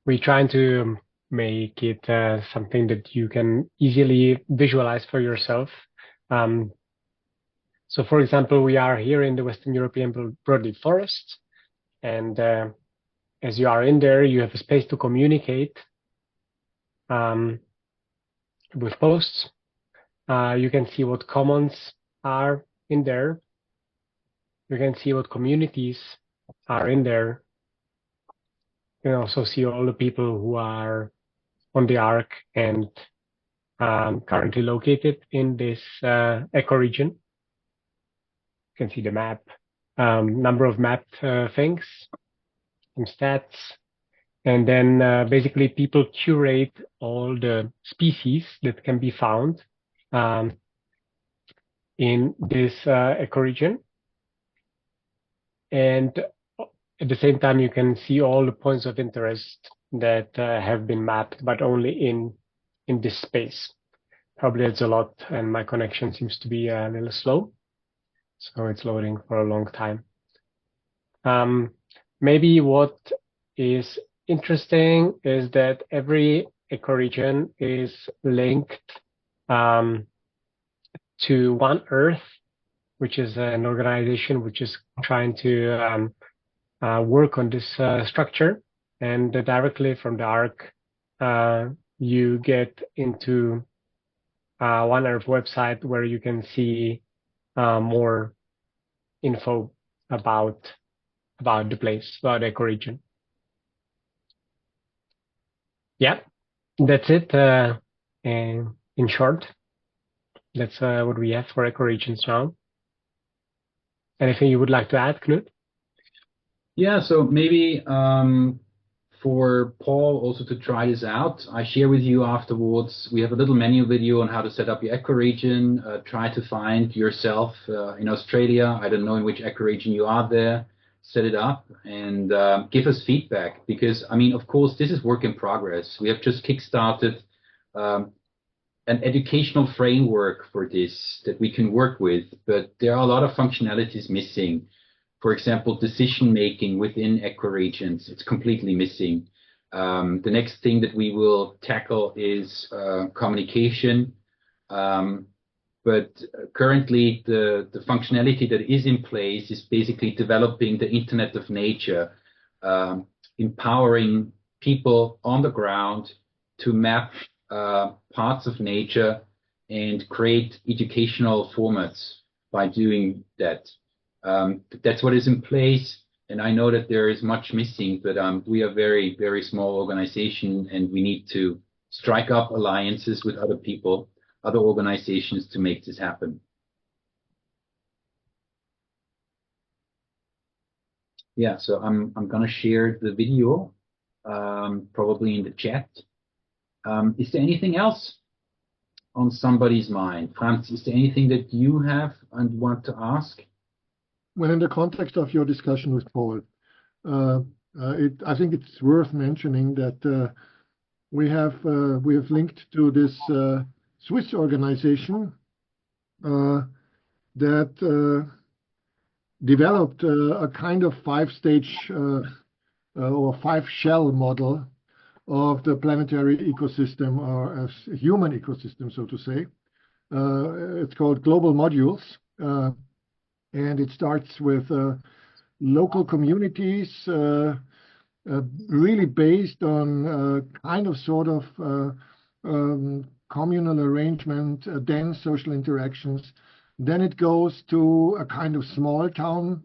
we're trying to make it something that you can easily visualize for yourself. So, for example, we are here in the Western European broadleaf forest, and as you are in there, you have a space to communicate with posts. You can see what commons are in there. You can see what communities are in there. You can also see all the people who are on the ARK and currently located in this ecoregion. You can see the map, number of mapped things. some stats. And then basically people curate all the species that can be found in this ecoregion. And at the same time, you can see all the points of interest that have been mapped, but only in this space. Probably it's a lot, and my connection seems to be a little slow, so it's loading for a long time. Maybe what is interesting is that every ecoregion is linked to One Earth, which is an organization which is trying to work on this structure. And directly from the ARK, you get into One Earth website where you can see more info about the place, about the ecoregion. Yeah, that's it. And in short, that's what we have for ecoregions now. Anything you would like to add, Knut? Yeah, so maybe for Paul also to try this out, I share with you afterwards. We have a little menu video on how to set up your ecoregion. Try to find yourself in Australia. I don't know in which ecoregion you are there. Set it up and give us feedback, because I mean, of course, this is work in progress. We have just kickstarted an educational framework for this that we can work with, but there are a lot of functionalities missing. For example, decision making within ecoregions, it's completely missing. The next thing that we will tackle is communication. But currently, the functionality that is in place is basically developing the Internet of Nature, empowering people on the ground to map parts of nature and create educational formats by doing that. That's what is in place. And I know that there is much missing, but we are a very, very small organization, and we need to strike up alliances with other people, other organizations to make this happen. Yeah, so I'm gonna share the video, probably in the chat. Is there anything else on somebody's mind? Franz, is there anything that you have and want to ask? Well, in the context of your discussion with Paul, I think it's worth mentioning that we have linked to this Swiss organization that developed a kind of 5-stage or 5-shell model of the planetary ecosystem, or a human ecosystem, so to say. It's called Global Modules, and it starts with local communities, really based on kind of sort of communal arrangement, dense social interactions. Then it goes to a kind of small town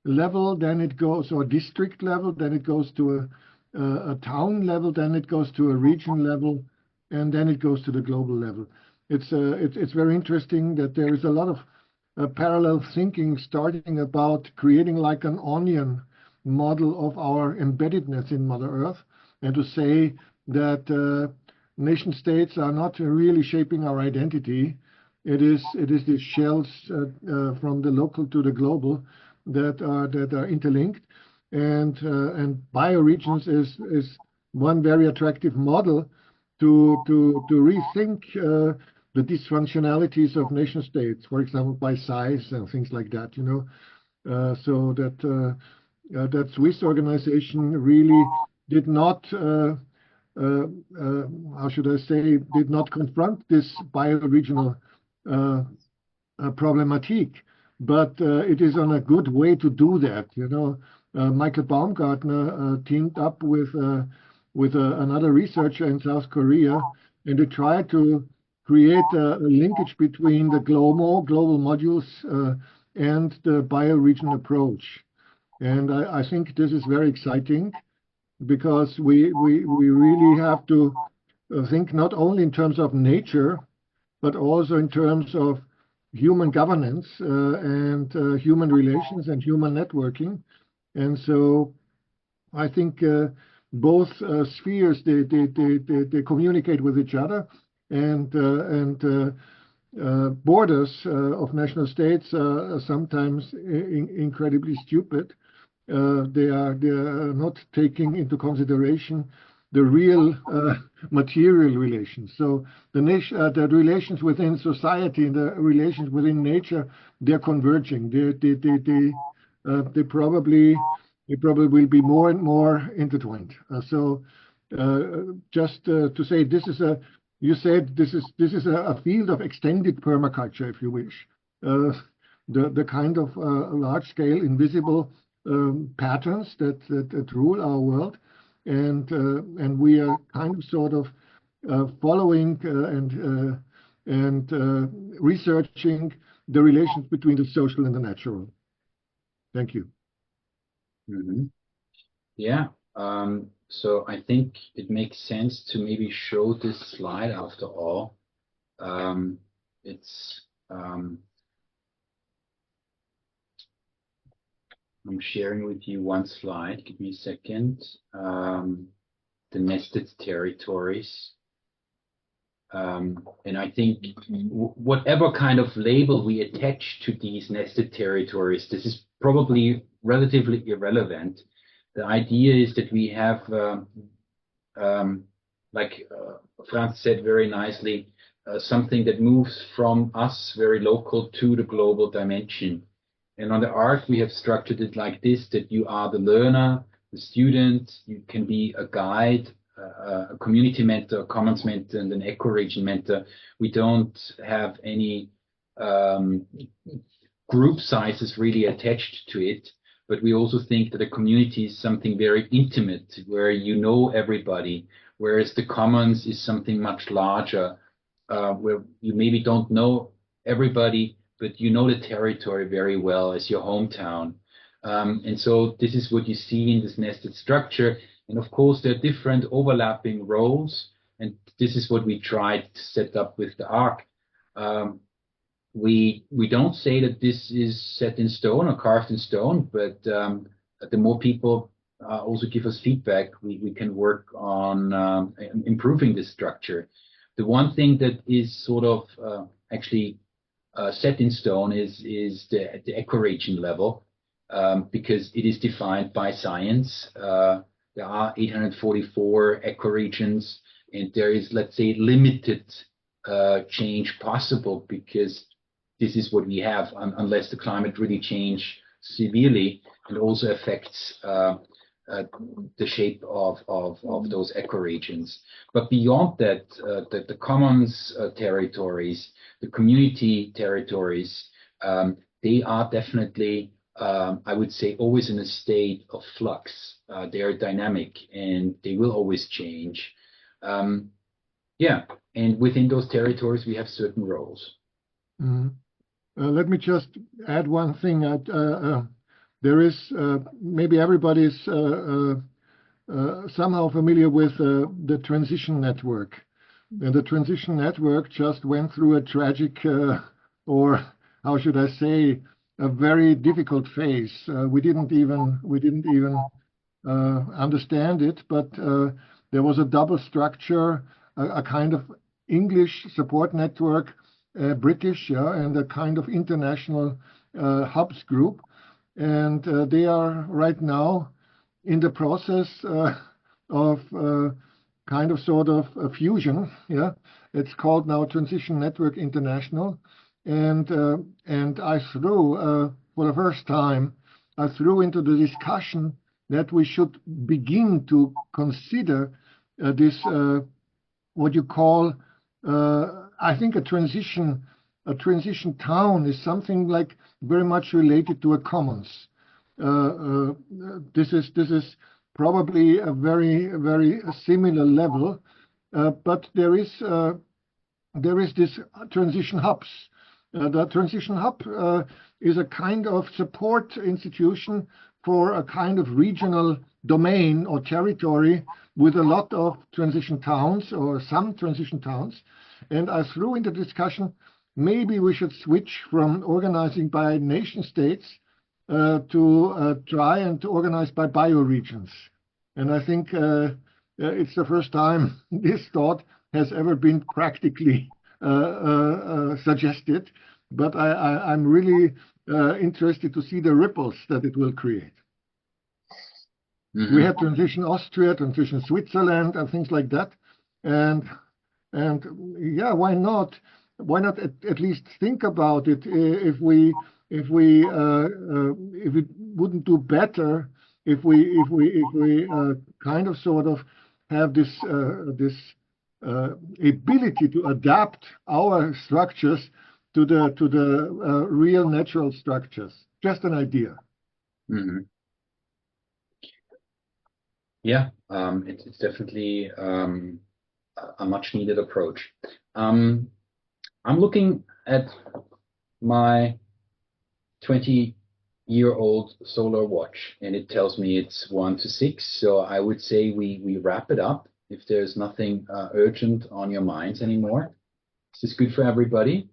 level, then it goes, or district level, then it goes to a town level, then it goes to a region level, and then it goes to the global level. It's very interesting that there is a lot of parallel thinking starting about creating like an onion model of our embeddedness in Mother Earth, and to say that nation states are not really shaping our identity. It is the shells from the local to the global that are interlinked, and bioregions is one very attractive model to rethink the dysfunctionalities of nation states, for example, by size and things like that, you know. So that Swiss organization really did not, how should I say, did not confront this bioregional problematique, but it is on a good way to do that, you know. Michael Baumgartner teamed up with another researcher in South Korea, and they tried to create a linkage between the global modules and the bioregion approach. And I think this is very exciting, because we really have to think not only in terms of nature, but also in terms of human governance and human relations and human networking. And so I think both spheres they communicate with each other, and borders of national states are sometimes incredibly stupid. They are not taking into consideration the real material relations. So the relations within society and the relations within nature, they're converging. They probably will be more and more intertwined. Just to say, you said this is a field of extended permaculture, if you wish. The kind of large-scale invisible patterns that rule our world, and we are kind of sort of following and researching the relations between the social and the natural. Thank you. Mm-hmm. Yeah. So I think it makes sense to maybe show this slide after all. I'm sharing with you one slide. Give me a second. The nested territories. And I think whatever kind of label we attach to these nested territories, this is probably relatively irrelevant. The idea is that we have, like Franz said very nicely, something that moves from us very local to the global dimension. And on the ARK, we have structured it like this, that you are the learner, the student, you can be a guide, a community mentor, a commons mentor, and an eco-region mentor. We don't have any group sizes really attached to it, but we also think that a community is something very intimate, where you know everybody, whereas the commons is something much larger, where you maybe don't know everybody, but you know the territory very well as your hometown. And so this is what you see in this nested structure. And of course, there are different overlapping roles, and this is what we tried to set up with the ARK. We don't say that this is set in stone or carved in stone, but the more people also give us feedback, we can work on improving this structure. The one thing that is sort of actually set in stone is the ecoregion level, because it is defined by science. There are 844 ecoregions, and there is, let's say, limited change possible, because this is what we have, unless the climate really change severely and also affects the shape of those ecoregions. But beyond that, the commons territories, the community territories, they are definitely, I would say, always in a state of flux. They are dynamic and they will always change. Yeah, and within those territories, we have certain roles. Mm-hmm. Let me just add one thing. There is, maybe everybody is somehow familiar with the transition network. And the transition network just went through a tragic, or how should I say, a very difficult phase. We didn't even understand it, but there was a double structure, a kind of English support network, British, and a kind of international hubs group. And they are right now in the process of kind of sort of a fusion. Yeah, it's called now Transition Network International. And I threw for the first time, I threw into the discussion that we should begin to consider this what you call, I think, a transition town is something like very much related to a commons. This is probably a very similar level, but there is this transition hubs. The transition hub is a kind of support institution for a kind of regional domain or territory with a lot of transition towns or some transition towns. And I threw into discussion, maybe we should switch from organizing by nation states to try and to organize by bioregions. And I think it's the first time this thought has ever been practically suggested. But I'm really interested to see the ripples that it will create. We had transition Austria, transition Switzerland, and things like that. And yeah, why not? Why not at least think about it? If we wouldn't do better if we kind of sort of have this ability to adapt our structures to the real natural structures. Just an idea. Yeah, it's definitely a much needed approach. I'm looking at my 20-year-old solar watch, and it tells me it's 1 to 6. So I would say we wrap it up if there's nothing urgent on your minds anymore. Is this good for everybody?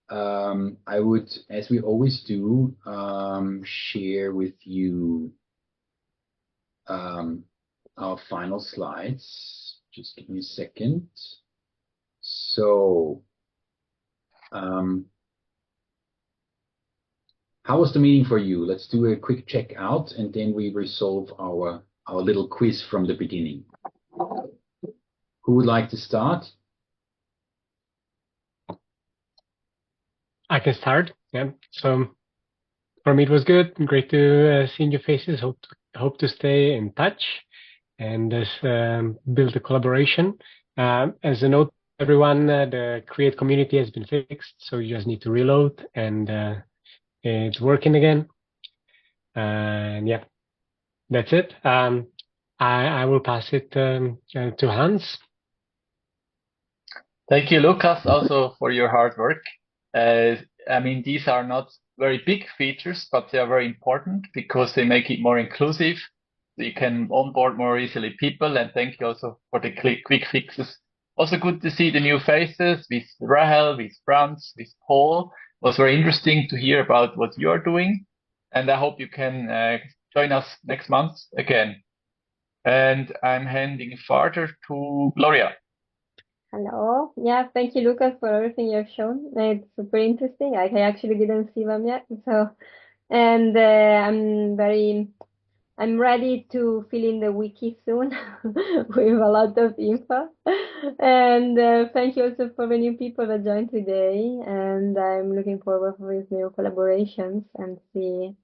I would, as we always do, share with you our final slides. Just give me a second. So, how was the meeting for you? Let's do a quick check out, and then we resolve our little quiz from the beginning. Who would like to start? I can start. Yeah. So for me, it was good. Great to see your faces. Hope to stay in touch and build a collaboration. As a note, everyone, the create community has been fixed, so you just need to reload, and it's working again. And yeah, that's it. I will pass it to Hans. Thank you, Lucas, also for your hard work. I mean, these are not very big features, but they are very important because they make it more inclusive. So you can onboard more easily people. And thank you also for the quick fixes. Also good to see the new faces with Rahel, with Franz, with Paul. It was very interesting to hear about what you're doing. And I hope you can join us next month again. And I'm handing further to Gloria. Hello. Yeah, thank you, Lucas, for everything you've shown. It's super interesting. I actually didn't see them yet. So, and I'm ready to fill in the wiki soon with a lot of info. And thank you also for the new people that joined today. And I'm looking forward with new collaborations and see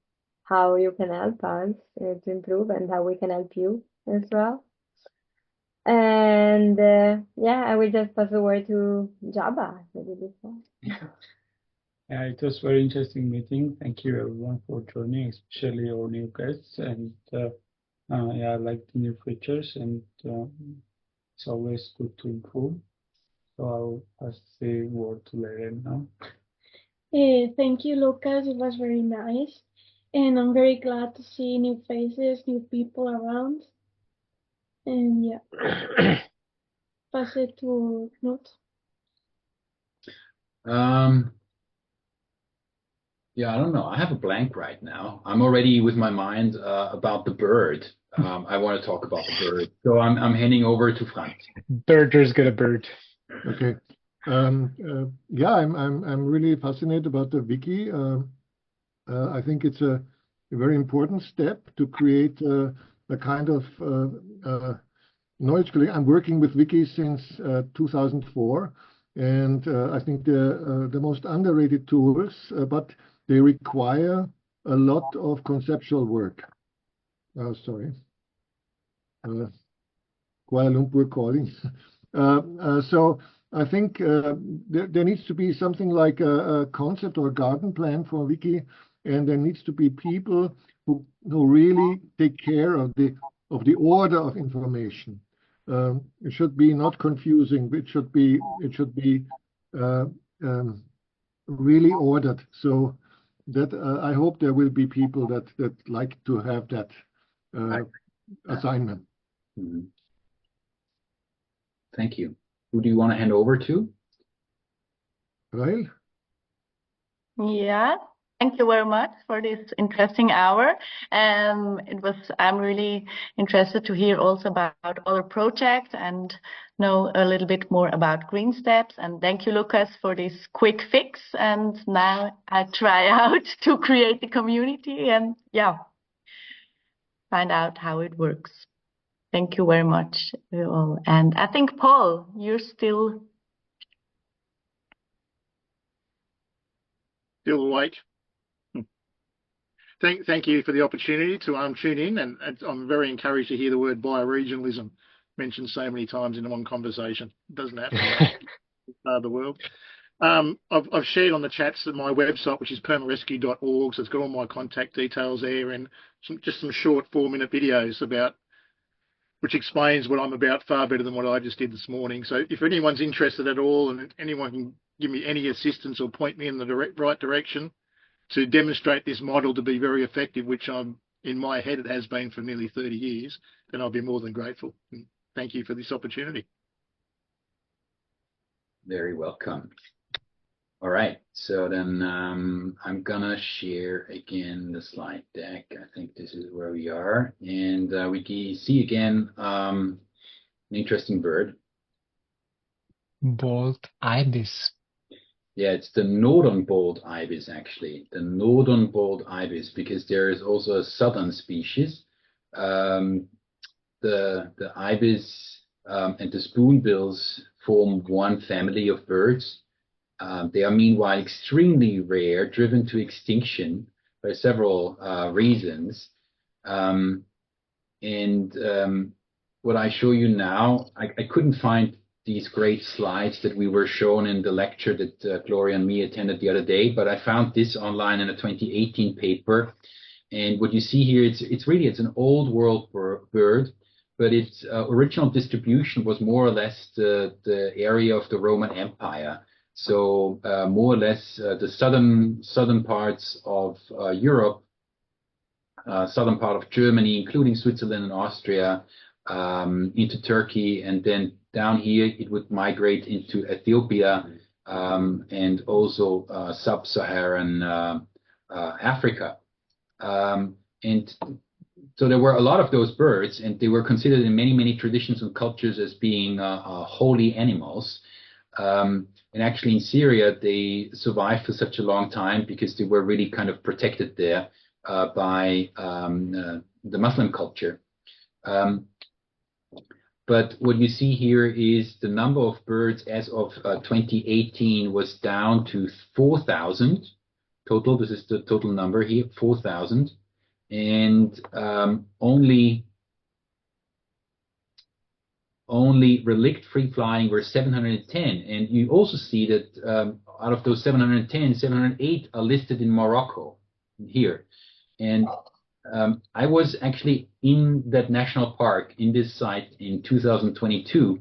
how you can help us to improve and how we can help you as well. And yeah, I will just pass the word to Jabba. Yeah, it was a very interesting meeting. Thank you everyone for joining, especially our new guests. And yeah, I like the new features, and it's always good to improve. So I'll pass the word to Rahel now. Thank you, Lucas. It was very nice. And I'm very glad to see new faces, new people around. And yeah, pass it to Knut. Yeah, I don't know. I have a blank right now. I'm already with my mind about the bird. I want to talk about the bird. So I'm handing over to Franz. Birders got a bird. Okay. Yeah, I'm really fascinated about the wiki. I think it's a very important step to create a kind of knowledge collection. I'm working with wikis since 2004, and I think the most underrated tools, but they require a lot of conceptual work. Sorry. Kuala Lumpur calling. So I think there needs to be something like a concept or a garden plan for wiki, and there needs to be people who really take care of the order of information. It should be not confusing. It should be really ordered. So that I hope there will be people that like to have that assignment. Mm-hmm. Thank you. Who do you want to hand over to? Rahel? Yeah. Thank you very much for this interesting hour. I'm really interested to hear also about other projects and know a little bit more about Green Steps. And thank you, Lucas, for this quick fix. And now I try out to create the community and find out how it works. Thank you very much, you all. And I think, Paul, you're still awake. Thank you for the opportunity to tune in, and I'm very encouraged to hear the word bioregionalism mentioned so many times in one conversation. It doesn't happen in part of the world. I've shared on the chats at my website, which is permarescue.org, so it's got all my contact details there, and just some short 4-minute videos which explains what I'm about far better than what I just did this morning. So if anyone's interested at all, and anyone can give me any assistance or point me in the right direction to demonstrate this model to be very effective, which in my head it has been for nearly 30 years, then I'll be more than grateful. And thank you for this opportunity. Very welcome. All right, so then I'm gonna share again the slide deck. I think this is where we are, and we can see again an interesting bird. Bald ibis. Yeah, it's the northern bald ibis, actually. The northern bald ibis, because there is also a southern species. The ibis and the spoonbills form one family of birds. They are meanwhile extremely rare, driven to extinction by several reasons. What I show you now, I couldn't find these great slides that we were shown in the lecture that Gloria and me attended the other day, but I found this online in a 2018 paper. And what you see here, it's an old world bird, but its original distribution was more or less the area of the Roman Empire. So more or less the southern parts of Europe, southern part of Germany, including Switzerland and Austria, into Turkey, and then down here it would migrate into Ethiopia and also sub-Saharan Africa. And so there were a lot of those birds, and they were considered in many traditions and cultures as being holy animals. And actually in Syria, they survived for such a long time because they were really kind of protected there by the Muslim culture. But what you see here is the number of birds as of 2018 was down to 4,000 total. This is the total number here, 4,000. And only relict free flying were 710. And you also see that out of those 710, 708 are listed in Morocco here. And I was actually in that national park, in this site in 2022,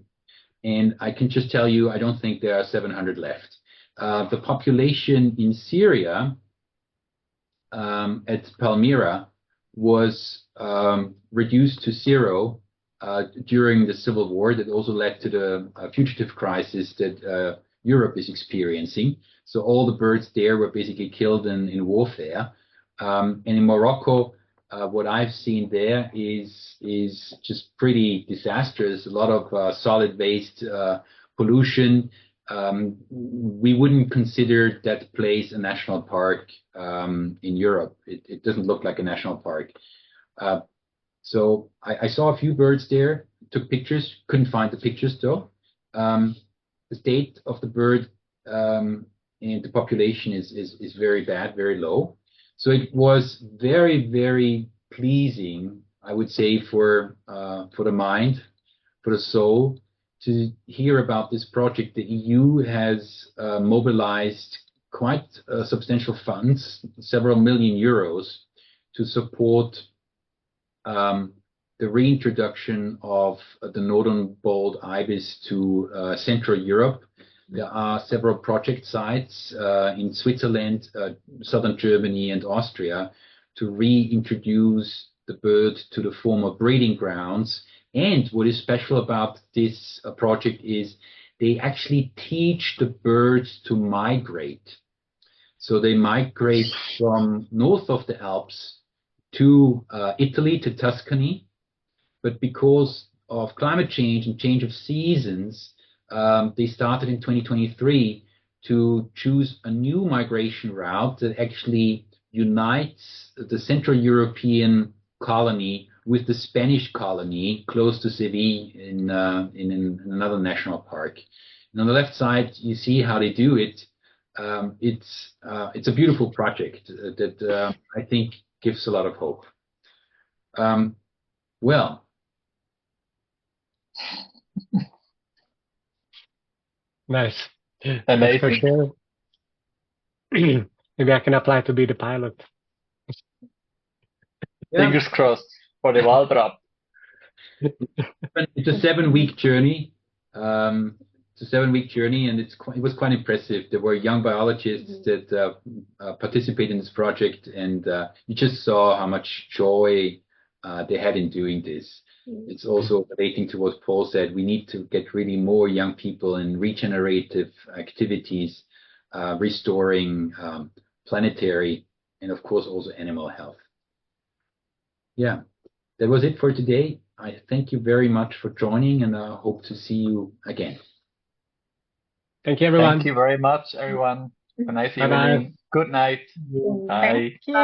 and I can just tell you, I don't think there are 700 left. The population in Syria at Palmyra was reduced to zero during the civil war. That also led to the fugitive crisis that Europe is experiencing. So all the birds there were basically killed in warfare. And in Morocco, what I've seen there is just pretty disastrous. A lot of solid waste pollution. We wouldn't consider that place a national park in Europe. It doesn't look like a national park. So I saw a few birds there, took pictures, couldn't find the pictures though. The state of the bird and the population is very bad, very low. So it was very pleasing, I would say, for the mind, for the soul, to hear about this project. The EU has mobilized quite substantial funds, several million euros, to support the reintroduction of the northern bald ibis to Central Europe. There are several project sites in Switzerland, southern Germany, and Austria to reintroduce the bird to the former breeding grounds. And what is special about this project is they actually teach the birds to migrate. So they migrate from north of the Alps to Italy, to Tuscany. But because of climate change and change of seasons, they started in 2023 to choose a new migration route that actually unites the Central European colony with the Spanish colony close to Seville in another national park. And on the left side, you see how they do it. It's a beautiful project that I think gives a lot of hope. Well. Nice. Amazing. For sure. Maybe I can apply to be the pilot. Yeah. Fingers crossed for the Waldrapp. It's a 7-week journey. It's a 7-week journey, and it was quite impressive. There were young biologists that participated in this project, and you just saw how much joy they had in doing this. It's also relating to what Paul said. We need to get really more young people in regenerative activities, restoring planetary and, of course, also animal health. Yeah, that was it for today. I thank you very much for joining, and I hope to see you again. Thank you, everyone. Thank you very much, everyone. Have a nice Bye-bye. evening. Good night. Bye. Thank you.